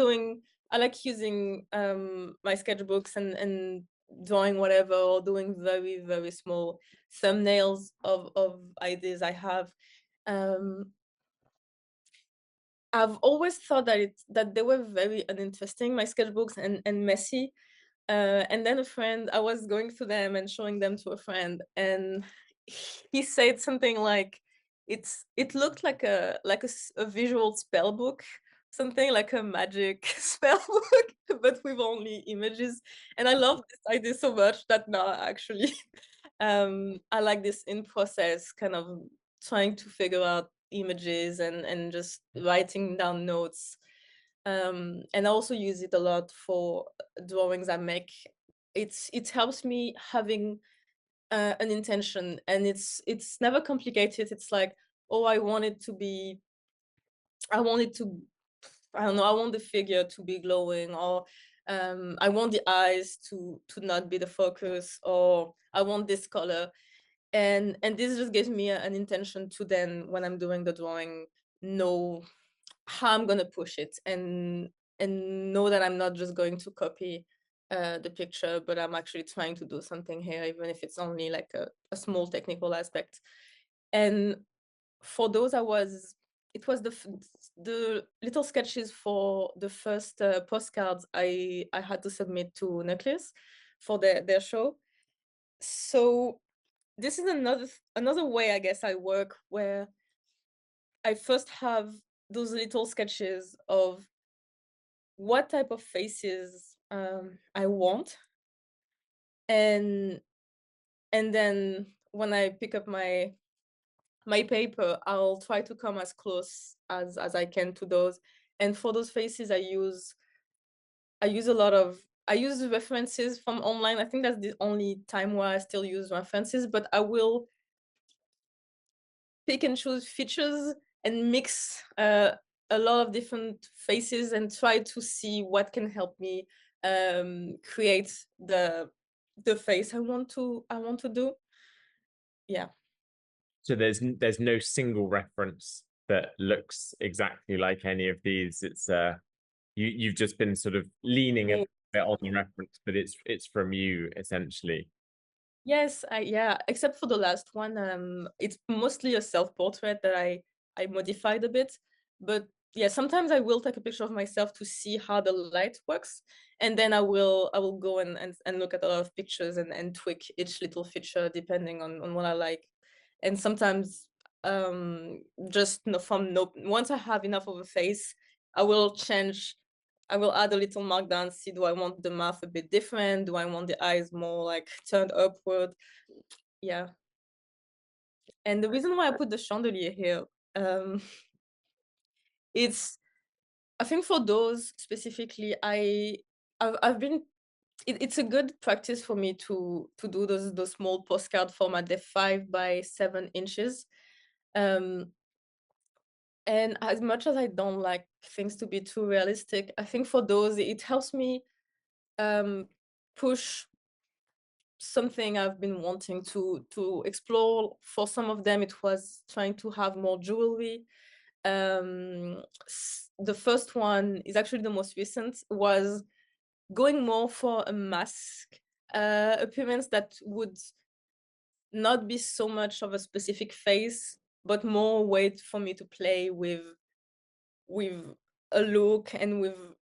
using my sketchbooks and drawing whatever, or doing very, very small thumbnails of ideas I have. Um, I've always thought that they were very uninteresting, my sketchbooks, and messy. And then I was going through them and showing them to a friend, and he said something like, it looked like a visual spell book, something like a magic spell book, but with only images. And I love this idea so much that now actually I like this in process, kind of trying to figure out images and just writing down notes. And I also use it a lot for drawings I make. It helps me having an intention, and it's never complicated. It's like, oh, I want it to be, I want it to, I don't know, I want the figure to be glowing, or I want the eyes to not be the focus, or I want this color. And this just gives me an intention to then, when I'm doing the drawing, know how I'm gonna push it, and know that I'm not just going to copy the picture, but I'm actually trying to do something here, even if it's only like a small technical aspect. And for those, it was the little sketches for the first postcards I had to submit to Nucleus for their show. So this is another way, I guess, I work, where I first have those little sketches of what type of faces I want, and then when I pick up my paper, I'll try to come as close as I can to those. And for those faces, I use a lot of I use references from online. I think that's the only time where I still use references, but I will pick and choose features and mix a lot of different faces and try to see what can help me create the face I want to do. Yeah. So there's no single reference that looks exactly like any of these. It's you've just been sort of leaning a Yeah. bit on the reference, but it's from you essentially. Yes, yeah, except for the last one. It's mostly a self-portrait that I modified a bit. But yeah, sometimes I will take a picture of myself to see how the light works. And then I will go and look at a lot of pictures and tweak each little feature depending on what I like. And sometimes just no, from no once I have enough of a face, I will change. I will add a little markdown, see, do I want the mouth a bit different? Do I want the eyes more like turned upward? Yeah. And the reason why I put the chandelier here, um, it's, I think for those specifically, I've been, it's a good practice for me to do those small postcard format. They're 5 by 7 inches. Um, and as much as I don't like things to be too realistic, I think for those, it helps me um, push something I've been wanting to explore. For some of them, it was trying to have more jewelry. The first one is actually the most recent, was going more for a mask appearance that would not be so much of a specific face, but more a way for me to play with a look and with,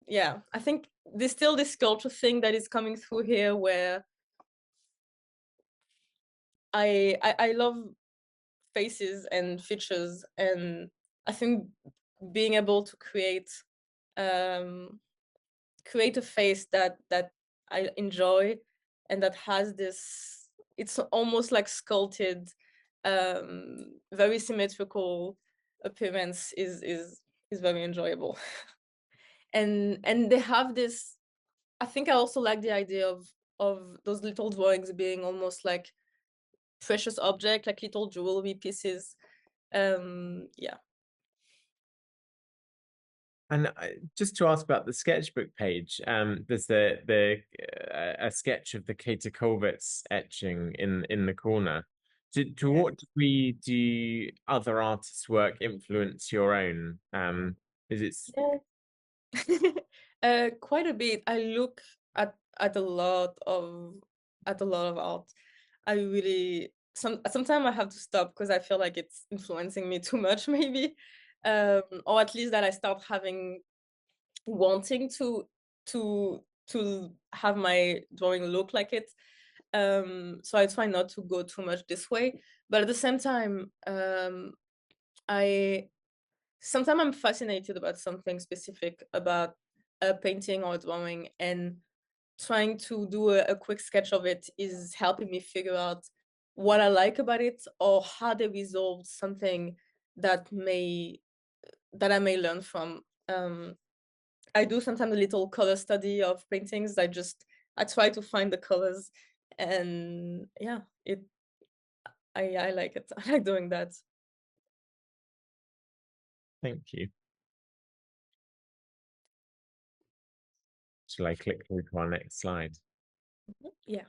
yeah, I think there's still this sculpture thing that is coming through here, where I love faces and features, and I think being able to create create a face that I enjoy, and that has this, it's almost like sculpted, very symmetrical appearance is very enjoyable. And they have this, I think I also like the idea of those little drawings being almost like precious object, like little jewelry pieces. Yeah. And just to ask about the sketchbook page, there's a sketch of the Kater Kollwitz etching in the corner. To Yeah. what degree do other artists' work influence your own? Is it Yeah. Quite a bit. I look at a lot of art. I really, sometimes I have to stop because I feel like it's influencing me too much, maybe, or at least that I start having wanting to have my drawing look like it. So I try not to go too much this way, but at the same time, I sometimes I'm fascinated about something specific about a painting or a drawing, and trying to do a quick sketch of it is helping me figure out what I like about it, or how they resolved something that I may learn from. I do sometimes a little color study of paintings. I try to find the colors, and yeah, I like it. I like doing that. Thank you. Shall I click through to our next slide? Yeah.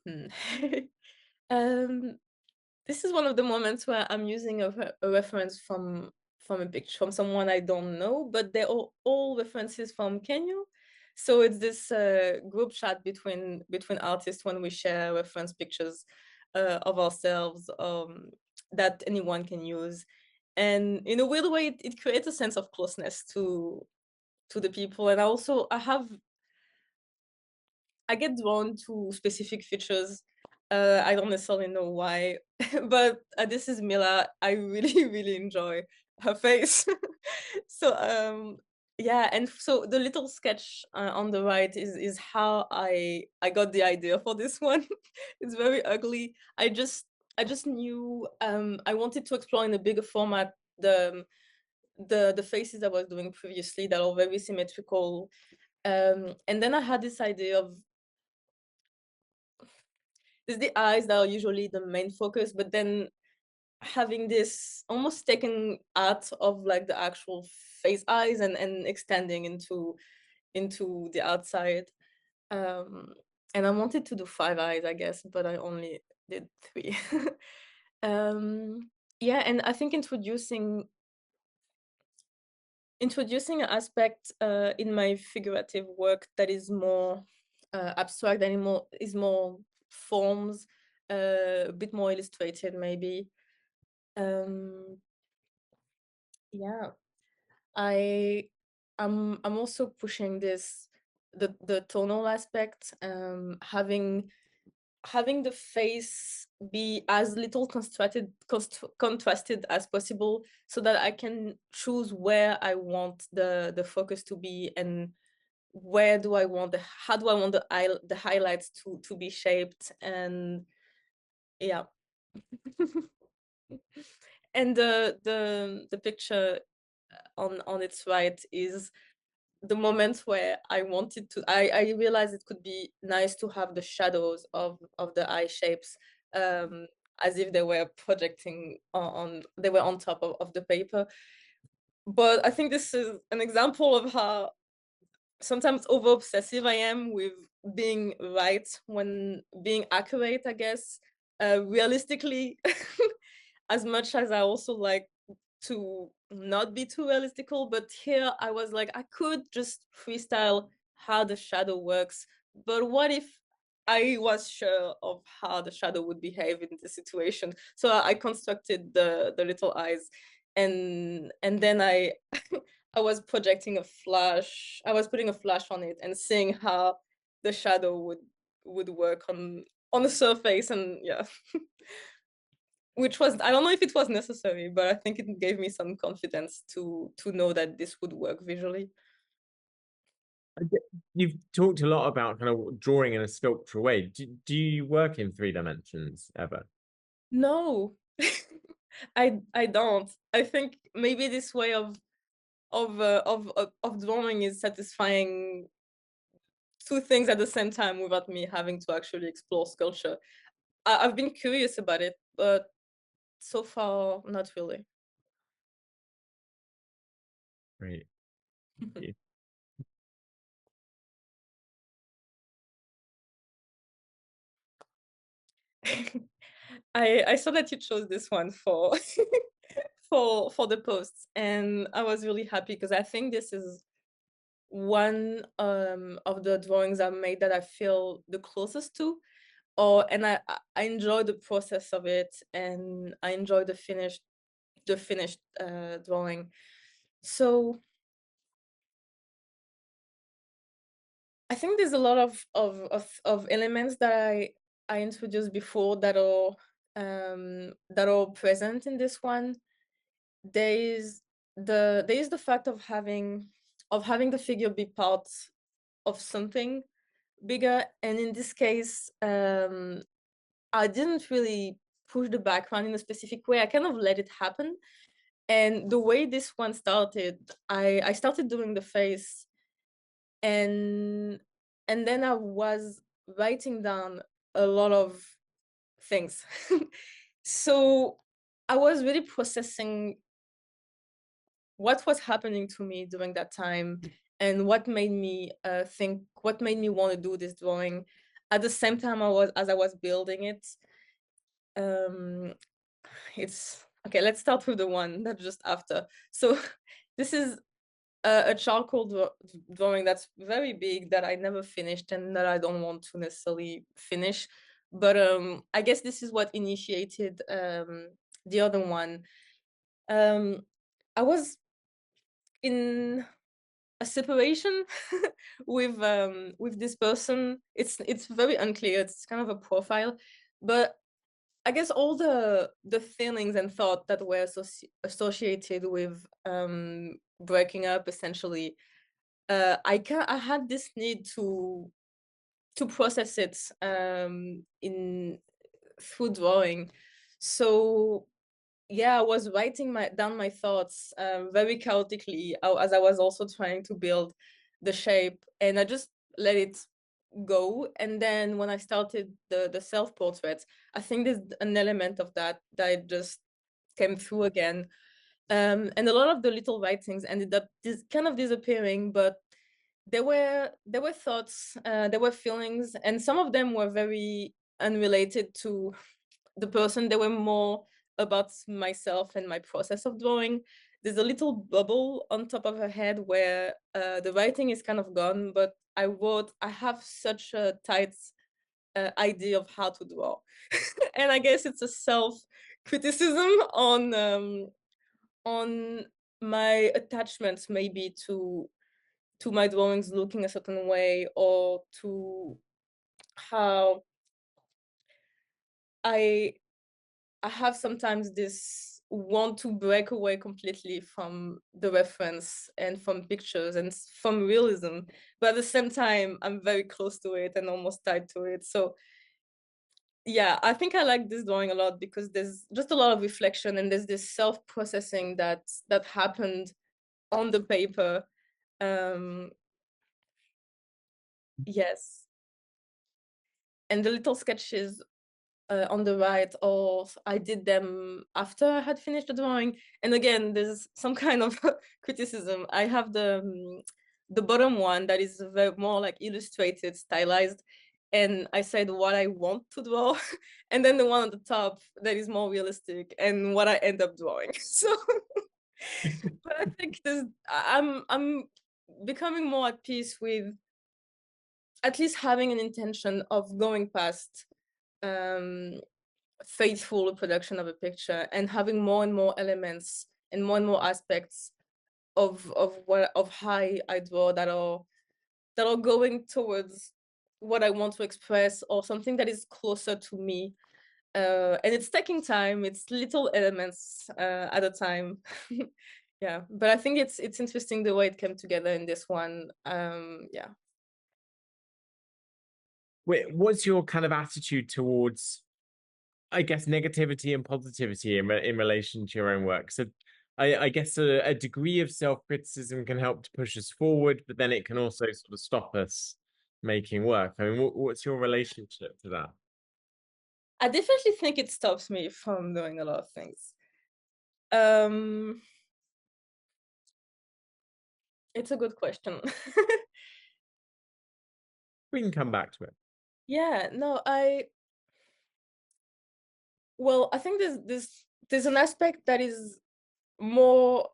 Mhm. um, this is one of the moments where I'm using a reference from a picture from someone I don't know, but they're all references from Kenya. So it's this group chat between artists when we share reference pictures of ourselves, that anyone can use. And in a weird way, it creates a sense of closeness to the people. And I get drawn to specific features. I don't necessarily know why, but this is Mila. I really, really enjoy her face. So yeah, and so the little sketch on the right is how I got the idea for this one. It's very ugly. I just knew I wanted to explore in a bigger format the faces I was doing previously that are very symmetrical. And then I had this idea of, it's the eyes that are usually the main focus, but then having this almost taken out of like the actual face eyes, and extending into the outside. Um, and I wanted to do 5 eyes, I guess, but I only did 3. Yeah, and I think introducing an aspect in my figurative work that is more abstract, and is more forms, a bit more illustrated, maybe. Um, yeah, I I'm also pushing this, the tonal aspect, having the face be as little contrasted as possible, so that I can choose where I want the focus to be, and where do I want how do I want the highlights to be shaped. And yeah. And the picture on its right is the moment where I realized it could be nice to have the shadows of the eye shapes, um, as if they were projecting they were on top of the paper. But I think this is an example of how sometimes over obsessive I am with being right when being accurate, I guess, realistically, as much as I also like to not be too realistical. But here I was like, I could just freestyle how the shadow works, but what if I was sure of how the shadow would behave in the situation? So I constructed the little eyes, and then I was projecting a flash. I was putting a flash on it and seeing how the shadow would work on the surface. And yeah. which was, I don't know if it was necessary, but I think it gave me some confidence to know that this would work visually. You've talked a lot about kind of drawing in a sculptural way. Do you work in 3 dimensions ever? No, I don't. I think maybe this way of drawing is satisfying two things at the same time without me having to actually explore sculpture. I've been curious about it, but so far, not really. Great. Thank you. I saw that you chose this one for for the posts, and I was really happy because I think this is one of the drawings I made that I feel the closest to, or and I enjoy the process of it, and I enjoy the finished drawing. So I think there's a lot of elements that I introduced before that are present in this one. There is the fact of having the figure be part of something bigger, and in this case, I didn't really push the background in a specific way. I kind of let it happen. And the way this one started, I started doing the face, and then I was writing down a lot of things. So I was really processing what was happening to me during that time, and what made me what made me want to do this drawing. At the same time, as I was building it, um, it's okay. Let's start with the one that's just after. So this is a charcoal drawing that's very big that I never finished and that I don't want to necessarily finish. But I guess this is what initiated the other one. Um, I was in a separation with this person. It's very unclear. It's kind of a profile, but I guess all the feelings and thought that were associated with breaking up, essentially, I had this need to process it in through drawing. So yeah, I was writing down my thoughts very chaotically, as I was also trying to build the shape, and I just let it go. And then when I started the self-portrait, I think there's an element of that it just came through again. And a lot of the little writings ended up kind of disappearing, but there were thoughts, there were feelings, and some of them were very unrelated to the person. They were more about myself and my process of drawing. There's a little bubble on top of her head where the writing is kind of gone, but I have such a tight idea of how to draw. And I guess it's a self-criticism on my attachments, maybe to my drawings looking a certain way, or to how I I have sometimes this want to break away completely from the reference and from pictures and from realism, but at the same time, I'm very close to it and almost tied to it. So yeah, I think I like this drawing a lot because there's just a lot of reflection, and there's this self-processing that happened on the paper. Um, yes, and the little sketches on the right, or I did them after I had finished the drawing. And again, there's some kind of criticism. I have the bottom one that is very more like illustrated, stylized, and I said what I want to draw, and then the one on the top that is more realistic and what I end up drawing. So, but I think I'm becoming more at peace with at least having an intention of going past um faithful reproduction of a picture, and having more and more elements and more aspects of how I draw that are going towards what I want to express, or something that is closer to me. And it's taking time. It's little elements at a time. Yeah, but I think it's interesting the way it came together in this one. Yeah. What's your kind of attitude towards, I guess, negativity and positivity in relation to your own work? So I guess a degree of self-criticism can help to push us forward, but then it can also sort of stop us making work. I mean, what's your relationship to that? I definitely think it stops me from doing a lot of things. Um, it's a good question. We can come back to it. Yeah, no, well, I think there's an aspect that is more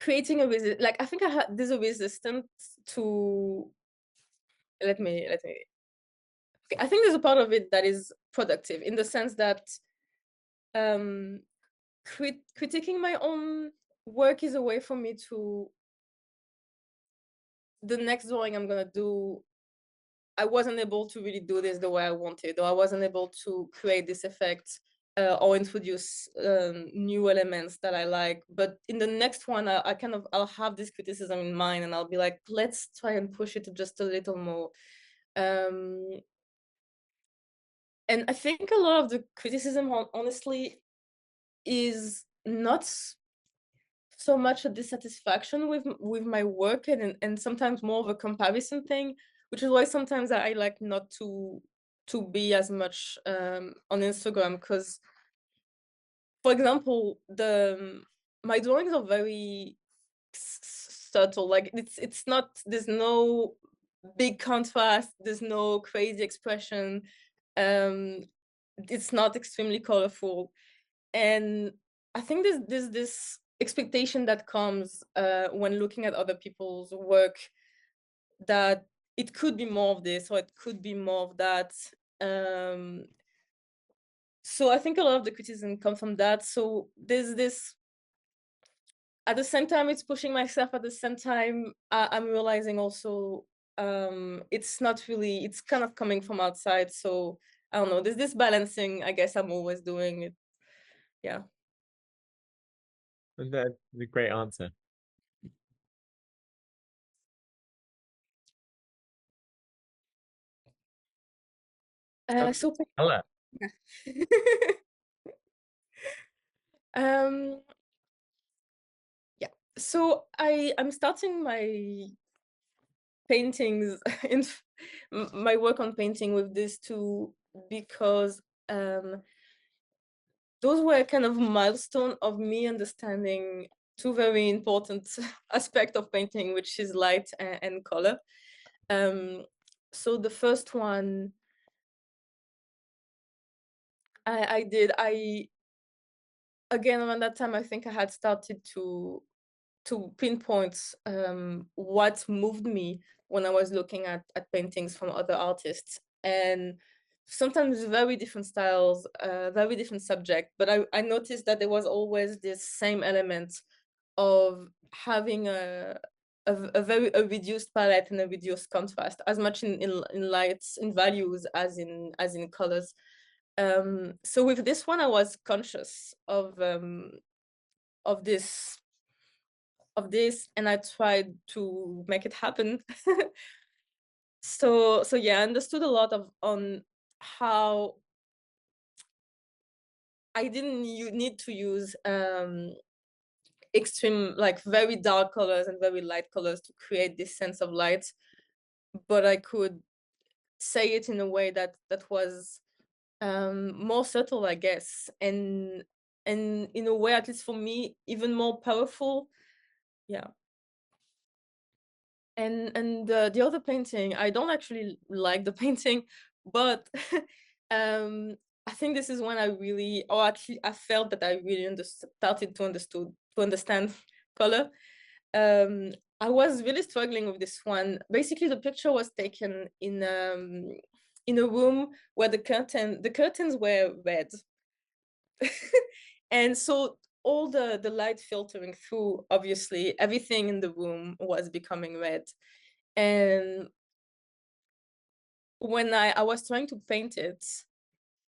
creating a like I think there's a resistance to let me okay, I think there's a part of it that is productive in the sense that um critiquing my own work is a way for me to the next drawing I'm gonna do. I wasn't able to really do this the way I wanted, or I wasn't able to create this effect or introduce new elements that I like. But in the next one, I kind of I'll have this criticism in mind, and I'll be like, let's try and push it just a little more. Um, and I think a lot of the criticism, honestly, is not so much a dissatisfaction with my work, and sometimes more of a comparison thing, which is why sometimes I like not to be as much on Instagram, because for example my drawings are very subtle. Like it's not, there's no big contrast, there's no crazy expression, um it's not extremely colorful. And I think there's this expectation that comes when looking at other people's work, that it could be more of this or it could be more of that. Um, so I think a lot of the criticism comes from that. So there's this, at the same time it's pushing myself, at the same time I'm realizing also it's not really, it's kind of coming from outside. So I don't know, there's this balancing, I guess I'm always doing it. Yeah. And that's a great answer. So Color. um yeah, so I'm starting my paintings in my work on painting with this too, because um those were kind of milestone of me understanding two very important aspect of painting, which is light and color. um so the first one I did, I again around that time I think I had started to pinpoint what moved me when I was looking at paintings from other artists. And sometimes very different styles, very different subject, but I noticed that there was always this same element of having a very a reduced palette and a reduced contrast, as much in lights, in values, as in colors. So with this one, I was conscious of this and I tried to make it happen. So yeah, I understood a lot of on how I didn't need to use extreme, like very dark colors and very light colors to create this sense of light, but I could say it in a way that was more subtle, I guess, and in a way, at least for me, even more powerful. Yeah. And the other painting, I don't actually like the painting, but um I think this is when I really, or actually I felt that I really started to understand color. um I was really struggling with this one. Basically, the picture was taken in a room where the curtains were red. And so all the light filtering through, obviously everything in the room was becoming red. And when I was trying to paint it,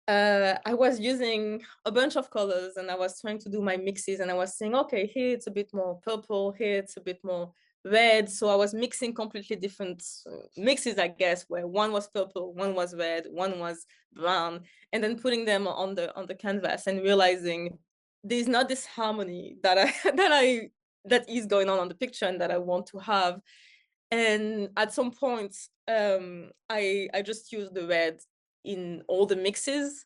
I was using a bunch of colors and I was trying to do my mixes and I was saying, okay, here it's a bit more purple, here it's a bit more red. So I was mixing completely different mixes, I guess, where one was purple, one was red, one was brown, and then putting them on the canvas and realizing there's not this harmony that that is going on the picture and that I want to have. And at some point, I just used the red in all the mixes,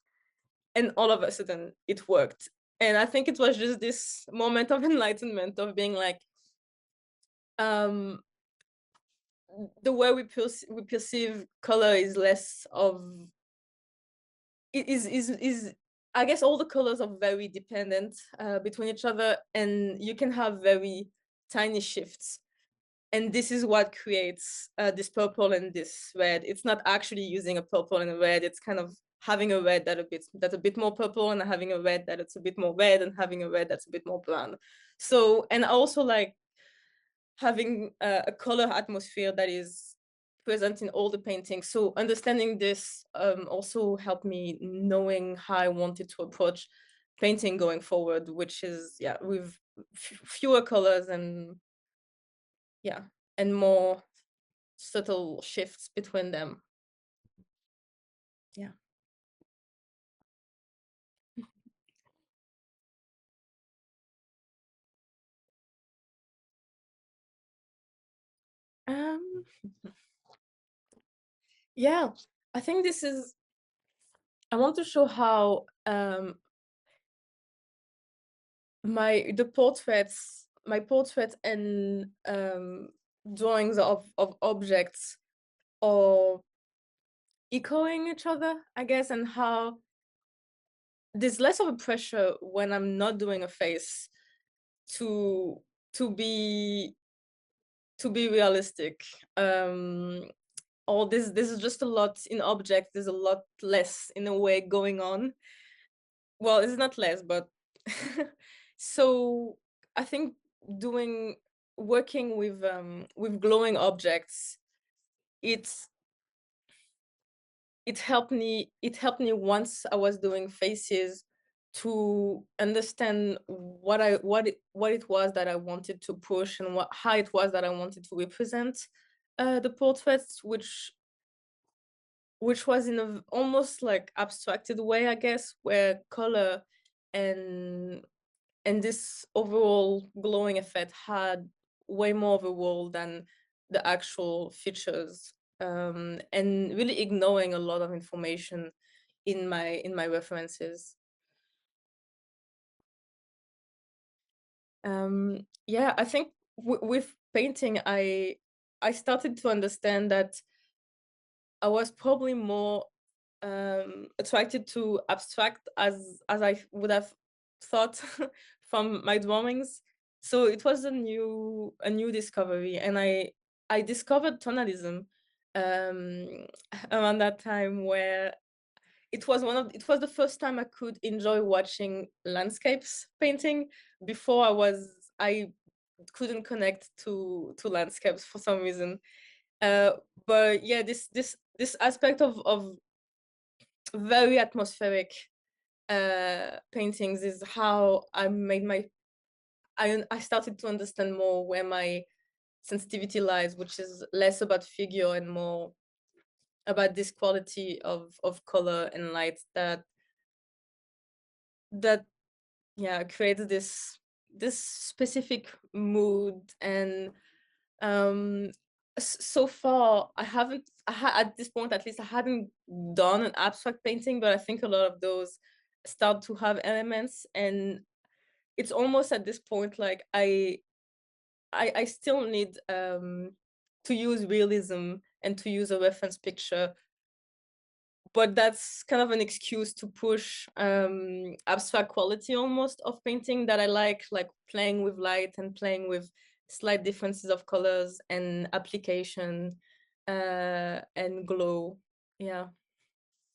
and all of a sudden it worked. And I think it was just this moment of enlightenment of being like, um, the way we perceive color is less of is I guess all the colors are very dependent between each other, and you can have very tiny shifts. And this is what creates this purple and this red. It's not actually using a purple and a red. It's kind of having a red that's a bit more purple, and having a red that's a bit more red, and having a red that's a bit more brown. So, and also like having a color atmosphere that is present in all the paintings. So understanding this also helped me knowing how I wanted to approach painting going forward, which is with fewer colors and and more subtle shifts between them. Yeah. Um, yeah, I think I want to show how my portraits and drawings of objects are echoing each other, I guess, and how there's less of a pressure when I'm not doing a face to to be to be realistic. Or this is just a lot in objects, there's a lot less in a way going on. Well, it's not less, but so I think doing working with glowing objects, it's it helped me once I was doing faces to understand what it was that I wanted to push, and how it was that I wanted to represent the portraits, which was in a almost like abstracted way, I guess, where color and this overall glowing effect had way more of a role than the actual features, and really ignoring a lot of information in my references. Yeah, I think with painting, I started to understand that I was probably more attracted to abstract as I would have thought from my drawings. So it was a new discovery, and I discovered tonalism um, around that time, where it was the first time I could enjoy watching landscapes painting. Before I couldn't connect to landscapes for some reason. Uh, but yeah, this aspect of very atmospheric paintings is how I made I started to understand more where my sensitivity lies, which is less about figure and more about this quality of color and light that creates this specific mood. And so far at this point, at least, I hadn't done an abstract painting, but I think a lot of those start to have elements, and it's almost at this point like I still need to use realism and to use a reference picture, but that's kind of an excuse to push abstract quality almost of painting that I like playing with light and playing with slight differences of colors and application and glow. Yeah.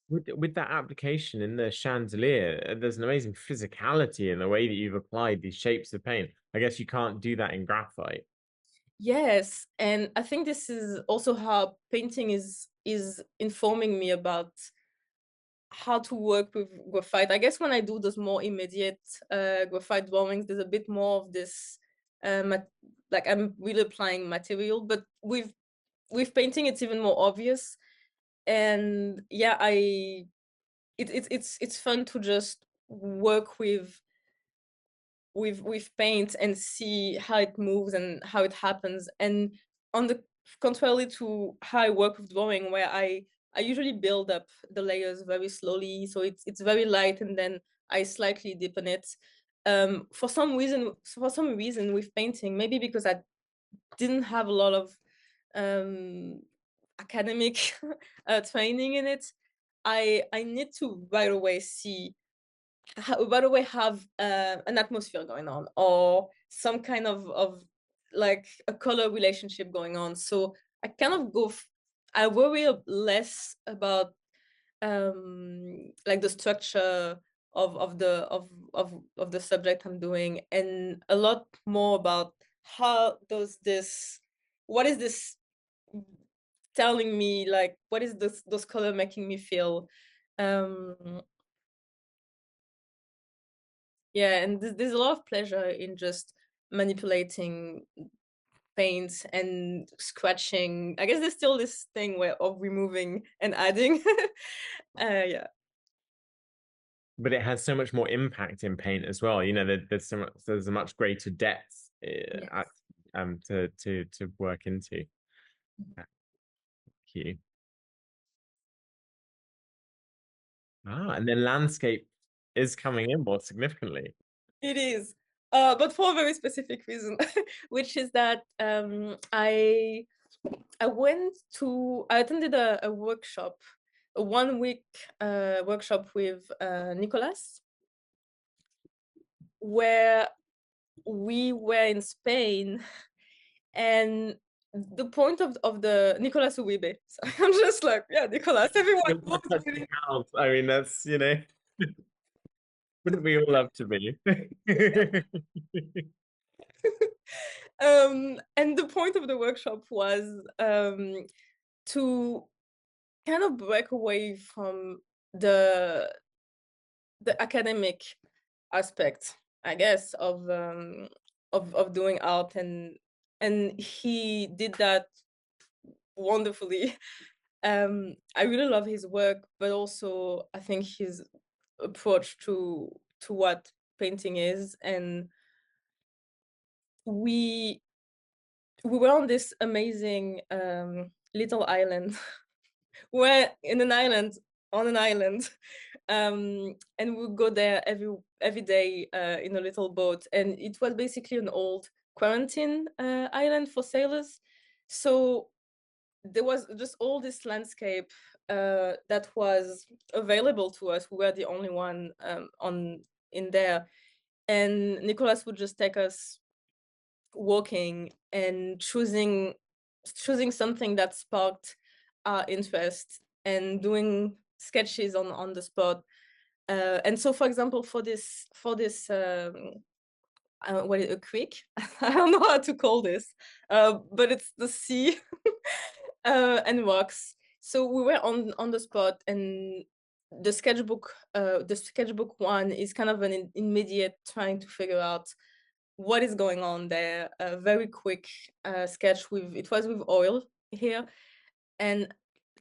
With that application in the chandelier, there's an amazing physicality in the way that you've applied these shapes of paint. I guess you can't do that in graphite. Yes, and I think this is also how painting is informing me about how to work with graphite. I guess when I do those more immediate graphite drawings, there's a bit more of this like I'm really applying material, but with painting it's even more obvious. And yeah, it's fun to just work with paint and see how it moves and how it happens. And on the contrary to how I work with drawing, where I usually build up the layers very slowly, so it's very light, and then I slightly deepen it. For some reason with painting, maybe because I didn't have a lot of um, academic training in it, I need to right away see right away have an atmosphere going on, or some kind of like a color relationship going on. So I kind of I worry less about like the structure of the subject I'm doing, and a lot more about how does this what is this telling me, like what is this those color making me feel. um Yeah, and there's a lot of pleasure in just manipulating paint and scratching. I guess there's still this thing where of removing and adding. Yeah. But it has so much more impact in paint as well. You know, there's a much greater depth Yes. to work into. Thank you. And then landscape is coming in more significantly. It is. But for a very specific reason, which is that I attended a workshop, a 1 week workshop with Nicolas, where we were in Spain, and the point of the Nicolas Uribe. So I'm just like, yeah, Nicolas, everyone loves really. I mean, that's, wouldn't we all love to be? And the point of the workshop was to kind of break away from the the academic aspect, I guess, of doing art, and he did that wonderfully. I really love his work, but also I think his approach to what painting is. And we we were on this amazing little island. We're in an island on an island, and we go there every day in a little boat, and it was basically an old quarantine island for sailors. So there was just all this landscape that was available to us. We were the only one on in there, and Nicholas would just take us walking and choosing something that sparked our interest and doing sketches on the spot. And so, for example, for this what is a creek? I don't know how to call this, but it's the sea and rocks. So we were on the spot, and the sketchbook one is kind of an immediate trying to figure out what is going on there. A very quick sketch with oil here, and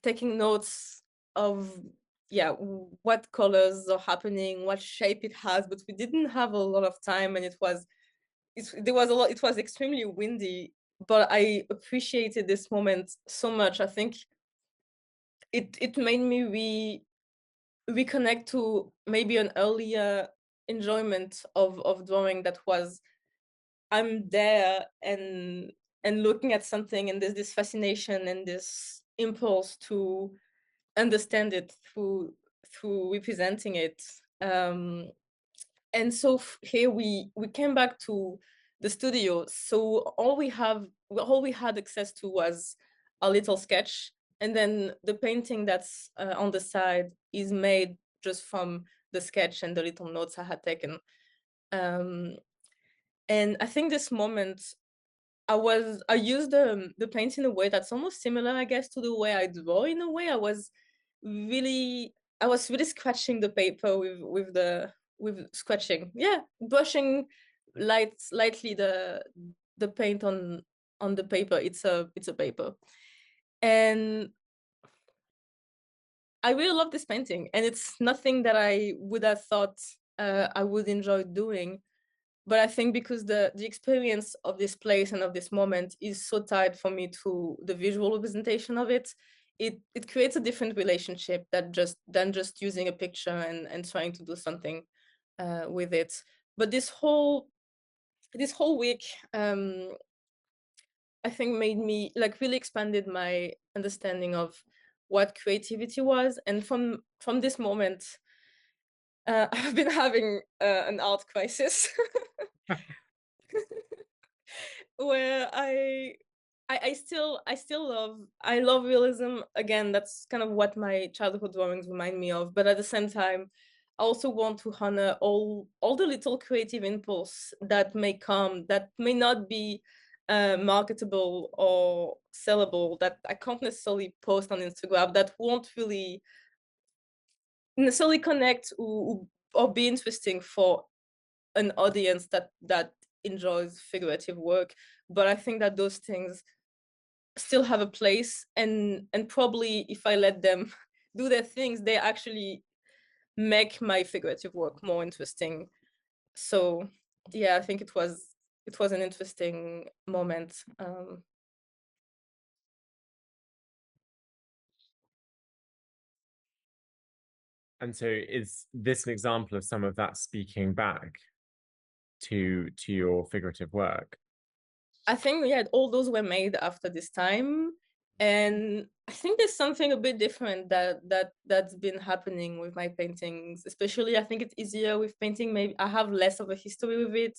taking notes of, yeah, what colors are happening, what shape it has. But we didn't have a lot of time, and it was extremely windy, but I appreciated this moment so much. I think it made me reconnect to maybe an earlier enjoyment of drawing, that was I'm there and looking at something, and there's this fascination and this impulse to understand it through representing it. And so here we came back to the studio. So all we had access to was a little sketch, and then the painting that's on the side is made just from the sketch and the little notes I had taken. Um, and I think this moment I used the paint in a way that's almost similar, I guess, to the way I draw. In a way, really I was really scratching the paper with scratching, yeah, brushing lightly the paint on the paper. It's a paper, and I really love this painting, and it's nothing that I would have thought I would enjoy doing. But I think because the experience of this place and of this moment is so tied for me to the visual representation of it, it creates a different relationship than just using a picture and trying to do something with it. But this whole week, I think made me like really expanded my understanding of what creativity was, and from this moment, I've been having an art crisis. Where I love realism. Again, that's kind of what my childhood drawings remind me of, but at the same time I also want to honor all the little creative impulse that may come, that may not be marketable or sellable, that I can't necessarily post on Instagram, that won't really necessarily connect or be interesting for an audience that enjoys figurative work. But I think that those things still have a place, and probably if I let them do their things, they actually make my figurative work more interesting. So yeah, I think it was an interesting moment. And so is this an example of some of that speaking back to your figurative work? I think, yeah, all those were made after this time, and I think there's something a bit different that's been happening with my paintings. Especially, I think it's easier with painting. Maybe I have less of a history with it,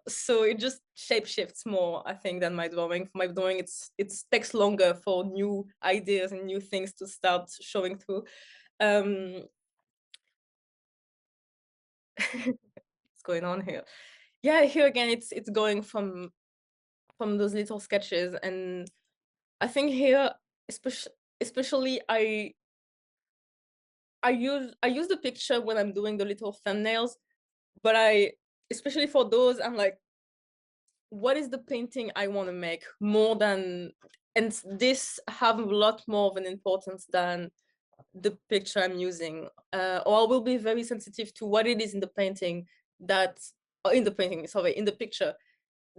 so it just shape shifts more, I think, than my drawing. For my drawing, it takes longer for new ideas and new things to start showing through. Um, what's going on here? Yeah, here again, it's going from those little sketches, and I think here, especially I use the picture when I'm doing the little thumbnails, but especially for those, I'm like, what is the painting I want to make more than, and this have a lot more of an importance than the picture I'm using. Or I will be very sensitive to what it is in the painting that, or in the painting, sorry, in the picture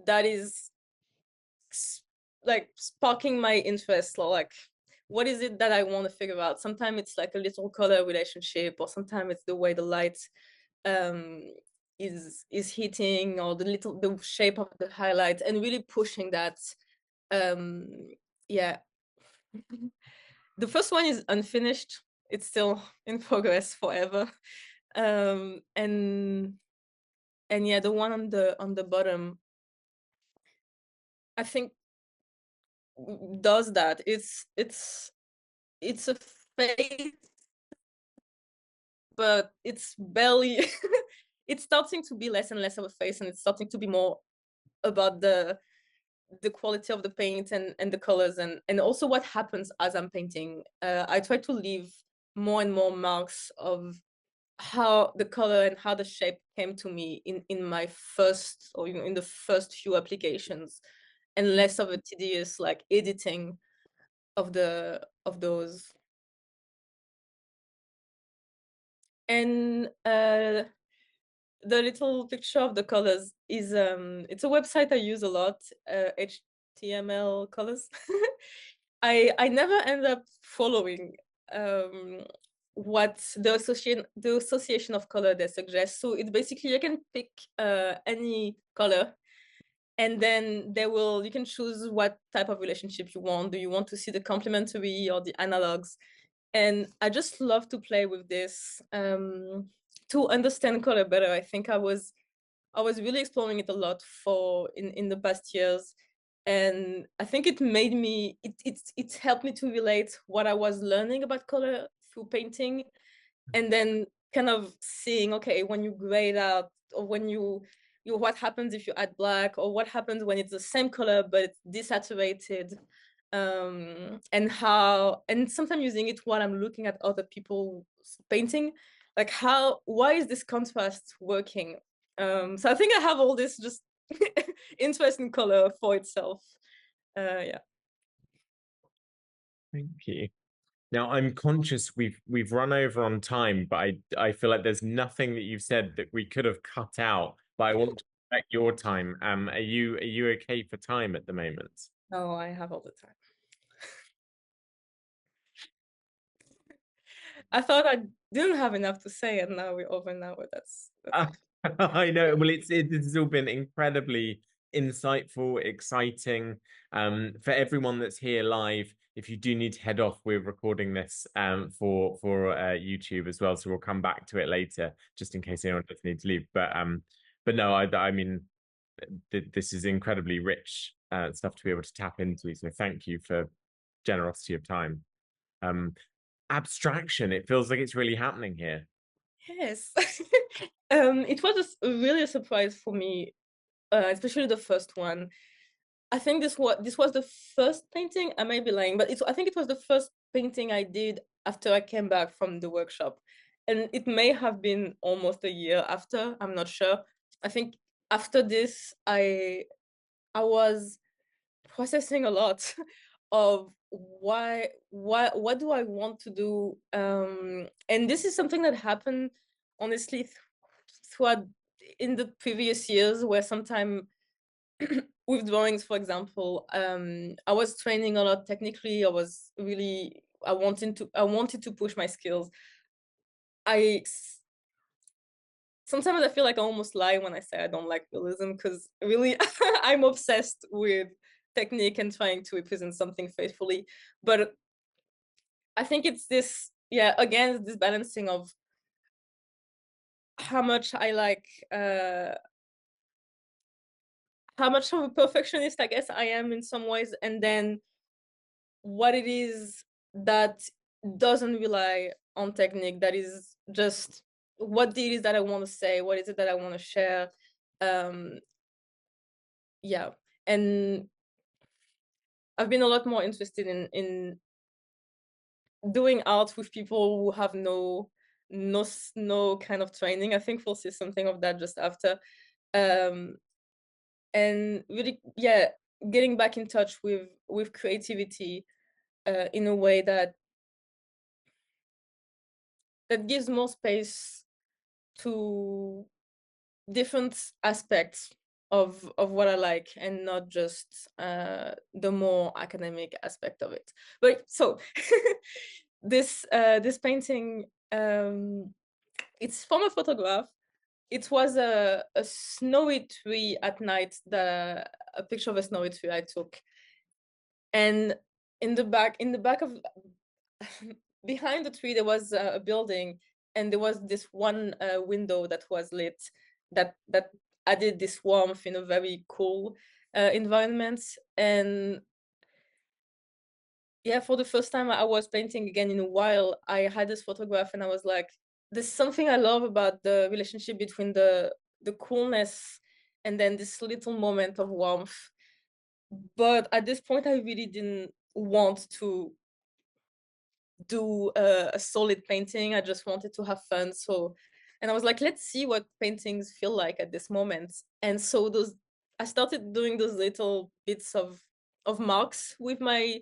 that is like sparking my interest, or like what is it that I want to figure out. Sometimes it's like a little color relationship, or sometimes it's the way the light um is hitting, or the shape of the highlight, and really pushing that. um yeah. The first one is unfinished, it's still in progress forever. And yeah, the one on the bottom, I think, does that. It's a face, but it's barely it's starting to be less and less of a face, and it's starting to be more about the quality of the paint and the colors, and also what happens as I'm painting. I try to leave more and more marks of how the color and how the shape came to me in my first, or in the first few applications, and less of a tedious like editing of those. And the little picture of the colors is it's a website I use a lot, HTML colors. I never end up following um what the association of color they suggest. So it's basically you can pick any color, and then you can choose what type of relationship you want. Do you want to see the complementary or the analogs? And I just love to play with this to understand color better. I think I was really exploring it a lot in the past years, and I think it made me it helped me to relate what I was learning about color through painting, and then kind of seeing, okay, when you grade out, or when you what happens if you add black, or what happens when it's the same color but it's desaturated, and how, and sometimes using it while I'm looking at other people's painting, like why is this contrast working? So I think I have all this just interest in color for itself. Yeah. Thank you. Now I'm conscious we've run over on time, but I feel like there's nothing that you've said that we could have cut out. But I want to respect your time. Are you okay for time at the moment? No, I have all the time. I thought I didn't have enough to say, and now we're over an hour. That's I know. Well, this has all been incredibly insightful, exciting. For everyone that's here live, if you do need to head off, we're recording this for YouTube as well, so we'll come back to it later, just in case anyone does need to leave. But no, I mean, this is incredibly rich stuff to be able to tap into. So thank you for generosity of time. Abstraction. It feels like it's really happening here. yes. It was really a surprise for me, especially the first one. I think this was the first painting. I may be lying, but I think it was the first painting I did after I came back from the workshop, and it may have been almost a year after. I'm not sure. I think after this, I was processing a lot of what do I want to do, and this is something that happened honestly throughout in the previous years, where sometimes with drawings, for example, I was training a lot technically. I wanted to push my skills. I Sometimes I feel like I almost lie when I say I don't like realism, because really I'm obsessed with technique and trying to represent something faithfully. But I think it's this, yeah, again, this balancing of how much I like, how much of a perfectionist I guess I am in some ways, and then what it is that doesn't rely on technique, that is just what it is that I want to say, what is it that I want to share. Um, yeah, and I've been a lot more interested in doing art with people who have no kind of training. I think we'll see something of that just after. Um, and really, yeah, getting back in touch with creativity in a way that gives more space to different aspects of what I like, and not just the more academic aspect of it. But so this painting, it's from a photograph. It was a snowy tree at night, a picture of a snowy tree I took, and in the back of behind the tree there was a building, and there was this one window that was lit, that added this warmth in a very cool environment. And yeah, for the first time I was painting again in a while, I had this photograph, and I was like, there's something I love about the relationship between the coolness and then this little moment of warmth. But at this point I really didn't want to do a solid painting. I just wanted to have fun. So, and I was like, let's see what paintings feel like at this moment. And so I started doing those little bits of marks with my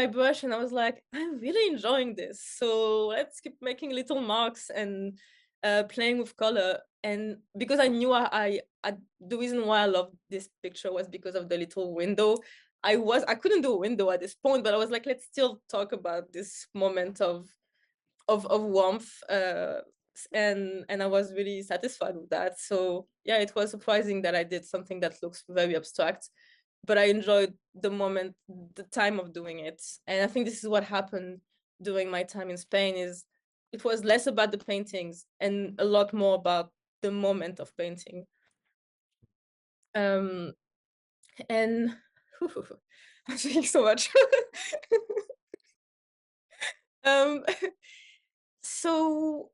brush, and I was like, I'm really enjoying this. So let's keep making little marks and playing with color. And because I knew the reason why I loved this picture was because of the little window. I couldn't do a window at this point, but I was like, let's still talk about this moment of warmth, and I was really satisfied with that. So yeah, it was surprising that I did something that looks very abstract, but I enjoyed the time of doing it. And I think this is what happened during my time in Spain. Is it was less about the paintings and a lot more about the moment of painting. Um, and I'm thinking so much. um, so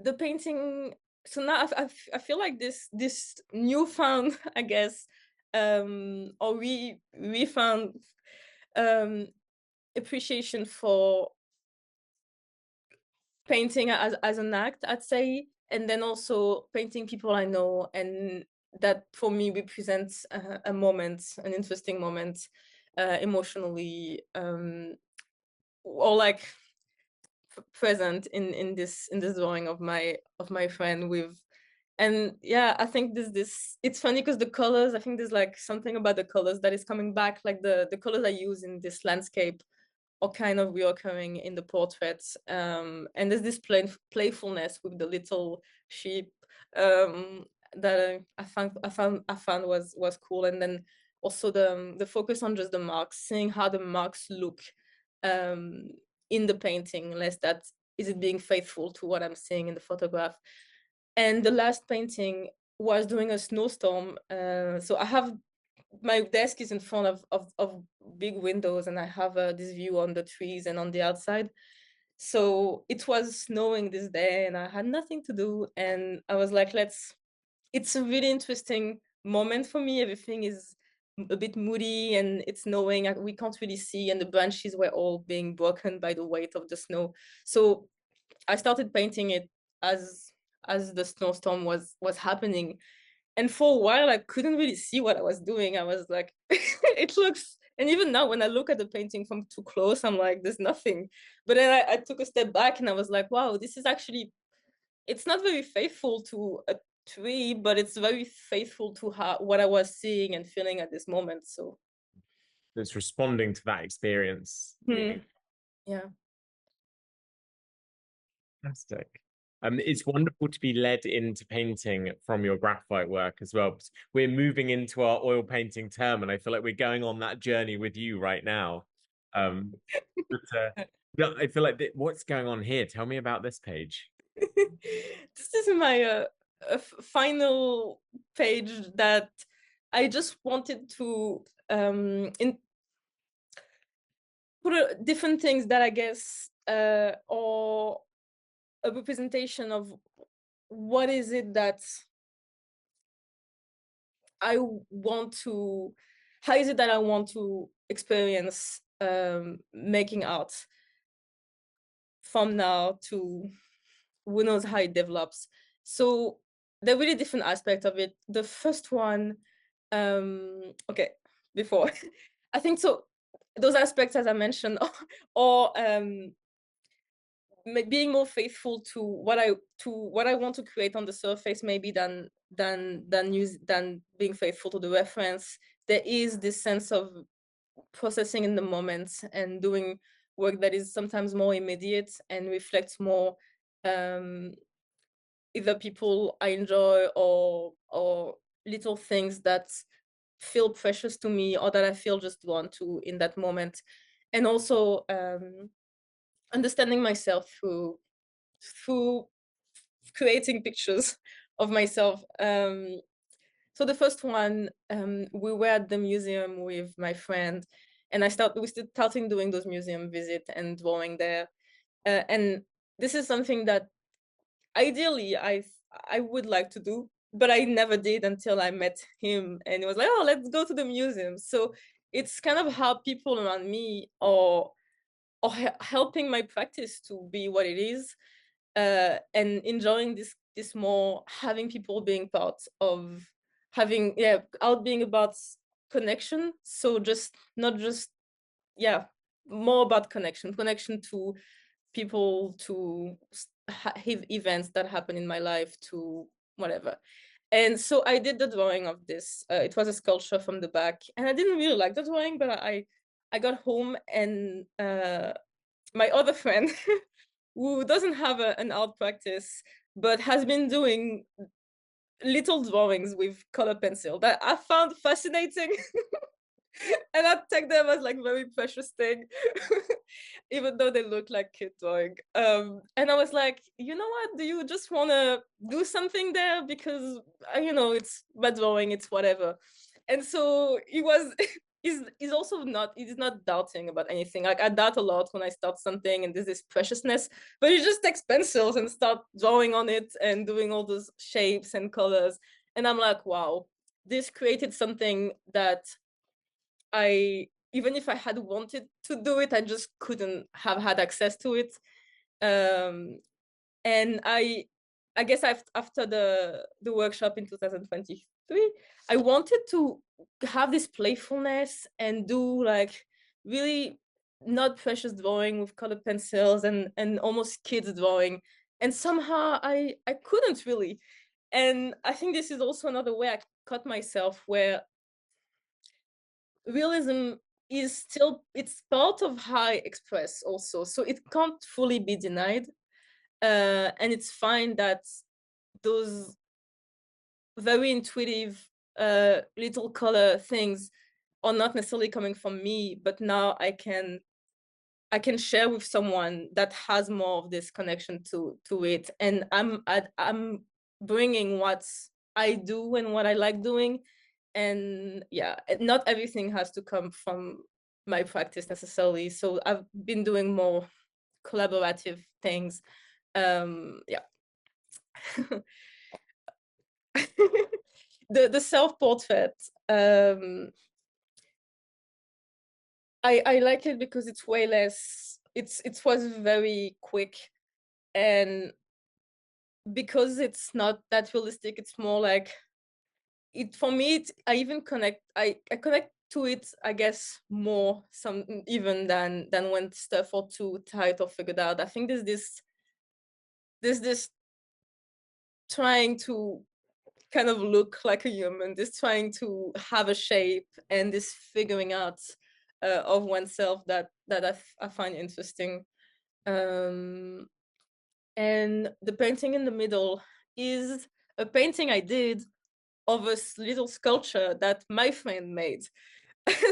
the painting so now I feel like this newfound, I guess, or we found um appreciation for painting as an act, I'd say, and then also painting people I know, and that for me represents a moment, an interesting moment, emotionally, or like present in this drawing of my friend with. And yeah, I think this it's funny because the colors, I think there's like something about the colors that is coming back, like the colors I use in this landscape are kind of reoccurring in the portraits. And there's this playfulness with the little sheep, that I found was cool. And then also the focus on just the marks, seeing how the marks look um, in the painting, less that is it being faithful to what I'm seeing in the photograph. And the last painting was during a snowstorm. So I have my desk is in front of big windows, and I have this view on the trees and on the outside. So it was snowing this day, and I had nothing to do, and I was like, let's. It's a really interesting moment for me. Everything is a bit moody, and it's snowing. We can't really see, and the branches were all being broken by the weight of the snow. So I started painting it as as the snowstorm was happening. And for a while I couldn't really see what I was doing. I was like, it looks, and even now when I look at the painting from too close, I'm like, there's nothing. But then I took a step back and I was like, wow, this is actually, it's not very faithful to a tree, but it's very faithful to how what I was seeing and feeling at this moment. So That's responding to that experience. yeah. Fantastic. It's wonderful to be led into painting from your graphite work as well. We're moving into our oil painting term, and I feel like we're going on that journey with you right now. Um, but yeah, I feel like what's going on here? Tell me about this page. This is my final page that I just wanted to put different things that I guess are a representation of what is it that I want to, how is it that I want to experience making art from now to who knows how it develops. So there are really different aspects of it. The first one, okay, before I think so, those aspects as I mentioned, or being more faithful to what I want to create on the surface, maybe than being faithful to the reference. There is this sense of processing in the moment and doing work that is sometimes more immediate and reflects more um, either people I enjoy or little things that feel precious to me or that I feel just drawn to in that moment. And also understanding myself through creating pictures of myself. So the first one, we were at the museum with my friend, and we started doing those museum visits and drawing there. And this is something that ideally I would like to do, but I never did until I met him, and it was like, oh, let's go to the museum. So it's kind of how people around me are helping my practice to be what it is, and enjoying this more, having people being part of having, yeah, out being about connection. So just not just, yeah, more about connection to people, to events that happen in my life, to whatever. And so I did the drawing of this. It was a sculpture from the back, and I didn't really like the drawing, but I got home, and my other friend who doesn't have an art practice but has been doing little drawings with color pencil that I found fascinating. And I take them as like very precious thing, even though they look like kid drawing. And I was like, you know what? Do you just want to do something there? Because it's my drawing, it's whatever. And so he was he's also not, he's not doubting about anything. Like I doubt a lot when I start something and there's this preciousness, but he just takes pencils and start drawing on it and doing all those shapes and colors. And I'm like, wow, this created something that I, even if I had wanted to do it, I just couldn't have had access to it. Um, and I guess after the workshop in 2023, I wanted to have this playfulness and do like really not precious drawing with colored pencils and almost kids drawing. And somehow I couldn't really. And I think this is also another way I caught myself, where realism is still, it's part of how I express also, so it can't fully be denied. And it's fine that those very intuitive little color things are not necessarily coming from me, but now I can share with someone that has more of this connection to it. And I'm bringing what I do and what I like doing. And yeah, not everything has to come from my practice necessarily. So I've been doing more collaborative things. Yeah. The self-portrait, I like it because it's way less, it was very quick, and because it's not that realistic, it's more like, it for me, I even connect, I connect to it, I guess, more some even than when stuff are too tight or figured out. I think there's this trying to kind of look like a human, this trying to have a shape, and this figuring out of oneself that I find interesting. Um, and the painting in the middle is a painting I did of a little sculpture that my friend made.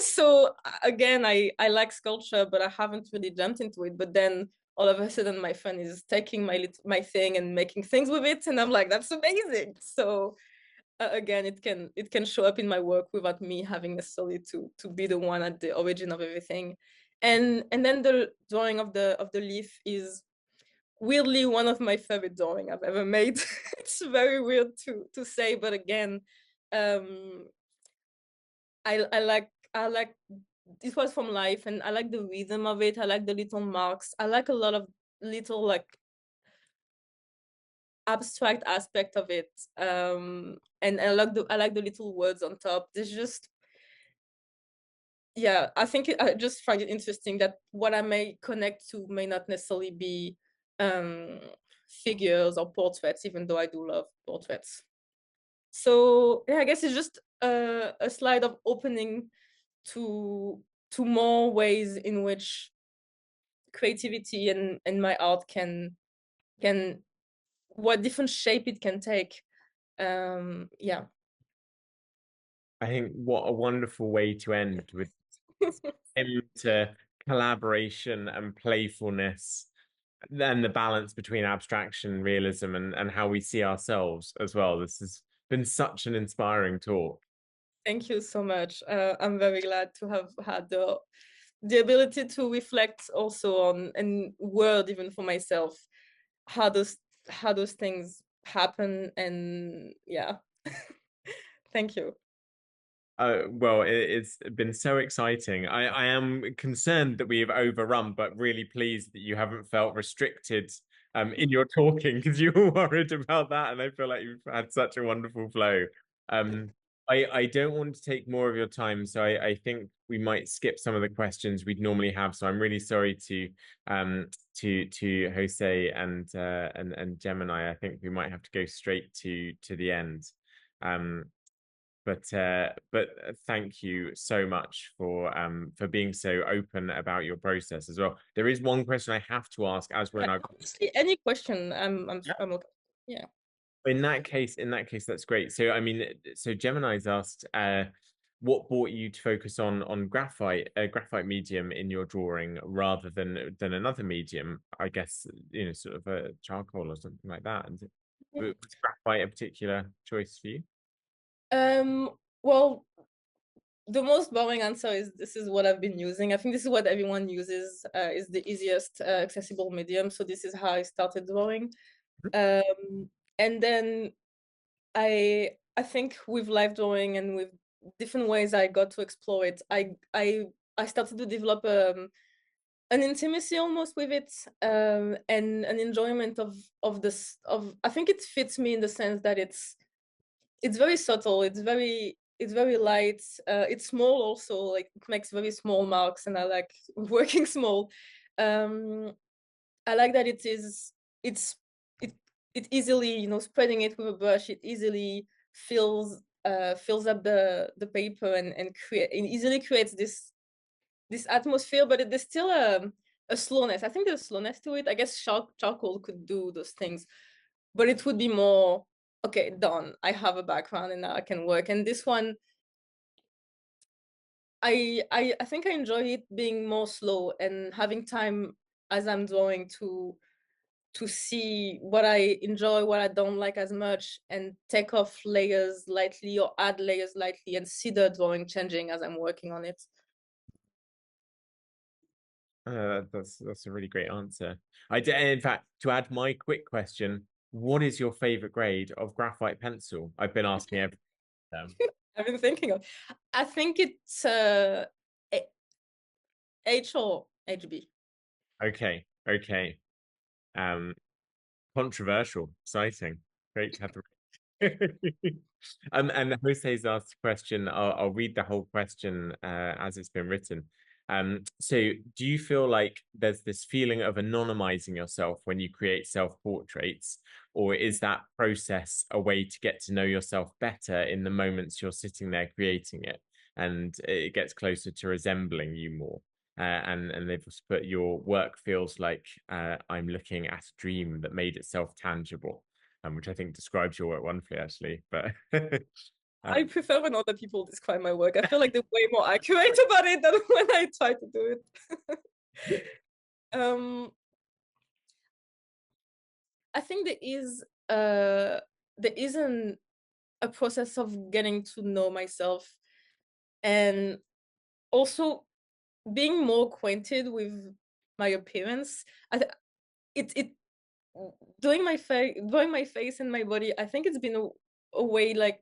So again, I like sculpture, but I haven't really jumped into it. But then all of a sudden, my friend is taking my thing and making things with it, and I'm like, that's amazing. So again, it can show up in my work without me having necessarily to be the one at the origin of everything. And then the drawing of the leaf is weirdly one of my favorite drawing I've ever made. It's very weird to say, but again, um I like it was from life, and I like the rhythm of it. I like the little marks. I like a lot of little like abstract aspect of it. And I like the little words on top. There's just, yeah, I just find it interesting that what I may connect to may not necessarily be um figures or portraits, even though I do love portraits. So yeah, I guess it's just a slide of opening to more ways in which creativity and my art can what different shape it can take. Yeah. I think what a wonderful way to end with into collaboration and playfulness, then the balance between abstraction and realism, and how we see ourselves as well. This has been such an inspiring talk. Thank you so much. I'm very glad to have had the ability to reflect also on and word even for myself how those things happen. And yeah. Thank you. Well, it's been so exciting. I am concerned that we have overrun, but really pleased that you haven't felt restricted in your talking, because you were worried about that, and I feel like you've had such a wonderful flow. Um, I don't want to take more of your time, so I think we might skip some of the questions we'd normally have. So I'm really sorry to Jose and Gemini. I think we might have to go straight to the end. Um, but thank you so much for being so open about your process as well. There is one question I have to ask as we're Yeah, in our honestly, any question, yeah. I'm okay. Yeah. In that case, that's great. So I mean, so Gemini's asked, what brought you to focus on graphite, a graphite medium in your drawing rather than another medium? I guess, sort of a charcoal or something like that. And was graphite a particular choice for you? Um, well, the most boring answer is this is what I've been using. I think this is what everyone uses, is the easiest accessible medium. So this is how I started drawing. And then I think with live drawing and with different ways I got to explore it, I started to develop an intimacy almost with it, and an enjoyment of this of I think it fits me in the sense that it's very subtle, it's very light, it's small also, like it makes very small marks, and I like working small. um I like that it's it it easily, spreading it with a brush, it easily fills up the paper, and create and easily creates this atmosphere, but there's still a slowness. I think there's slowness to it. I guess charcoal could do those things, but it would be more, okay, done. I have a background and now I can work. And this one, I think I enjoy it being more slow and having time as I'm drawing to see what I enjoy, what I don't like as much, and take off layers lightly or add layers lightly and see the drawing changing as I'm working on it. That's a really great answer. In fact, to add my quick question, what is your favorite grade of graphite pencil? I've been asking every I've been thinking of. I think it's A- H or HB. Okay, okay. Um, Controversial, exciting. Great to have the and Jose's asked a question. I'll read the whole question as it's been written. So do you feel like there's this feeling of anonymizing yourself when you create self-portraits, or is that process a way to get to know yourself better in the moments you're sitting there creating it, and it gets closer to resembling you more? And they've also put your work feels like I'm looking at a dream that made itself tangible, which I think describes your work wonderfully, actually. But I prefer when other people describe my work. I feel like they're way more accurate about it than when I try to do it. um, I think there isn't a process of getting to know myself, and also being more acquainted with my appearance. I th- it doing my face and my body. I think it's been a way, like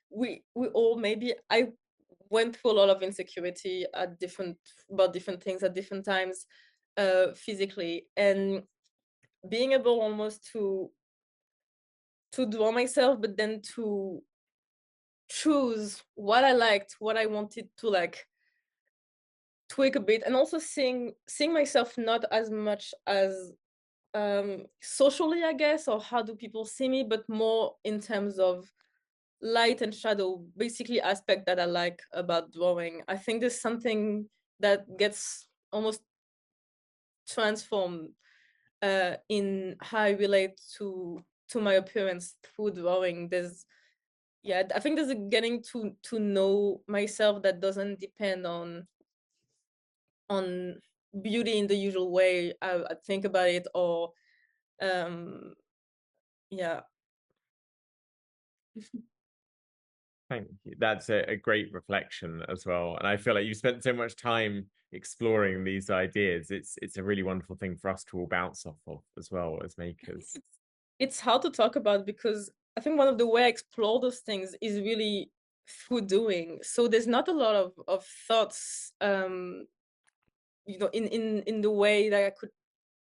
we all, maybe I went through a lot of insecurity at different about different things at different times, physically, and being able almost to draw myself, but then to choose what I liked, what I wanted to like tweak a bit, and also seeing myself not as much as socially, I guess, or how do people see me, but more in terms of light and shadow, basically aspect that I like about drawing. I think there's something that gets almost transformed in how I relate to my appearance through drawing. There's Yeah, I think there's a getting to know myself that doesn't depend on beauty in the usual way I think about it, or um yeah. thank you. That's a great reflection as well. And I feel like you spent so much time exploring these ideas. It's a really wonderful thing for us to all bounce off of as well as makers. It's hard to talk about because I think one of the way I explore those things is really through doing. So there's not a lot of thoughts, in the way that I could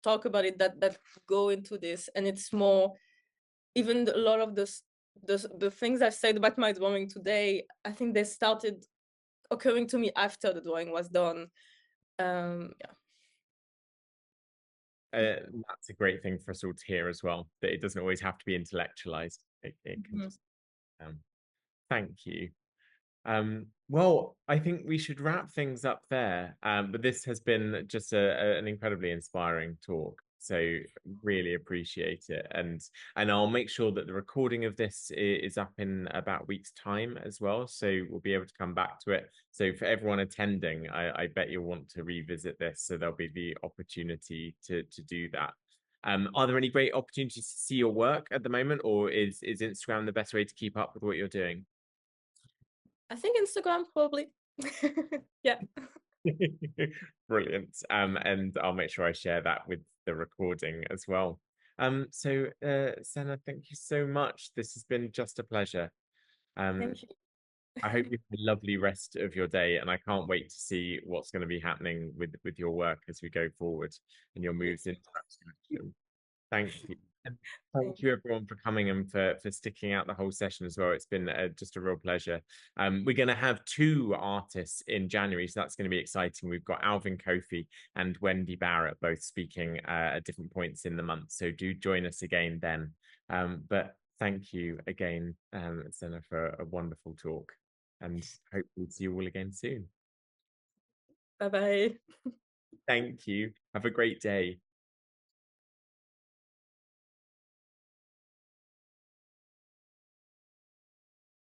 talk about it, that go into this, and it's more, even a lot of the things I've said about my drawing today, I think they started occurring to me after the drawing was done. Yeah. That's a great thing for us all to hear as well, that it doesn't always have to be intellectualized. It can Mhm. just thank you. Well, I think we should wrap things up there. But this has been just an incredibly inspiring talk. So really appreciate it. And I'll make sure that the recording of this is up in about a week's time as well. So we'll be able to come back to it. So for everyone attending, I bet you'll want to revisit this. So there'll be the opportunity to do that. Are there any great opportunities to see your work at the moment, or is Instagram the best way to keep up with what you're doing? I think Instagram probably. Yeah. Brilliant. And I'll make sure I share that with the recording as well. Senna, thank you so much. This has been just a pleasure. Um, Thank you. I hope you have a lovely rest of your day, and I can't wait to see what's going to be happening with your work as we go forward and your Me moves into too. abstraction. Thank you. And thank Thank you everyone for coming and for sticking out the whole session as well. It's been just a real pleasure. We're going to have two artists in January, so that's going to be exciting. We've got Alvin Kofi and Wendy Barrett both speaking at different points in the month. So do join us again then. But thank you again, Senna, for a wonderful talk, and hopefully see you all again soon. Bye bye. Thank you. Have a great day.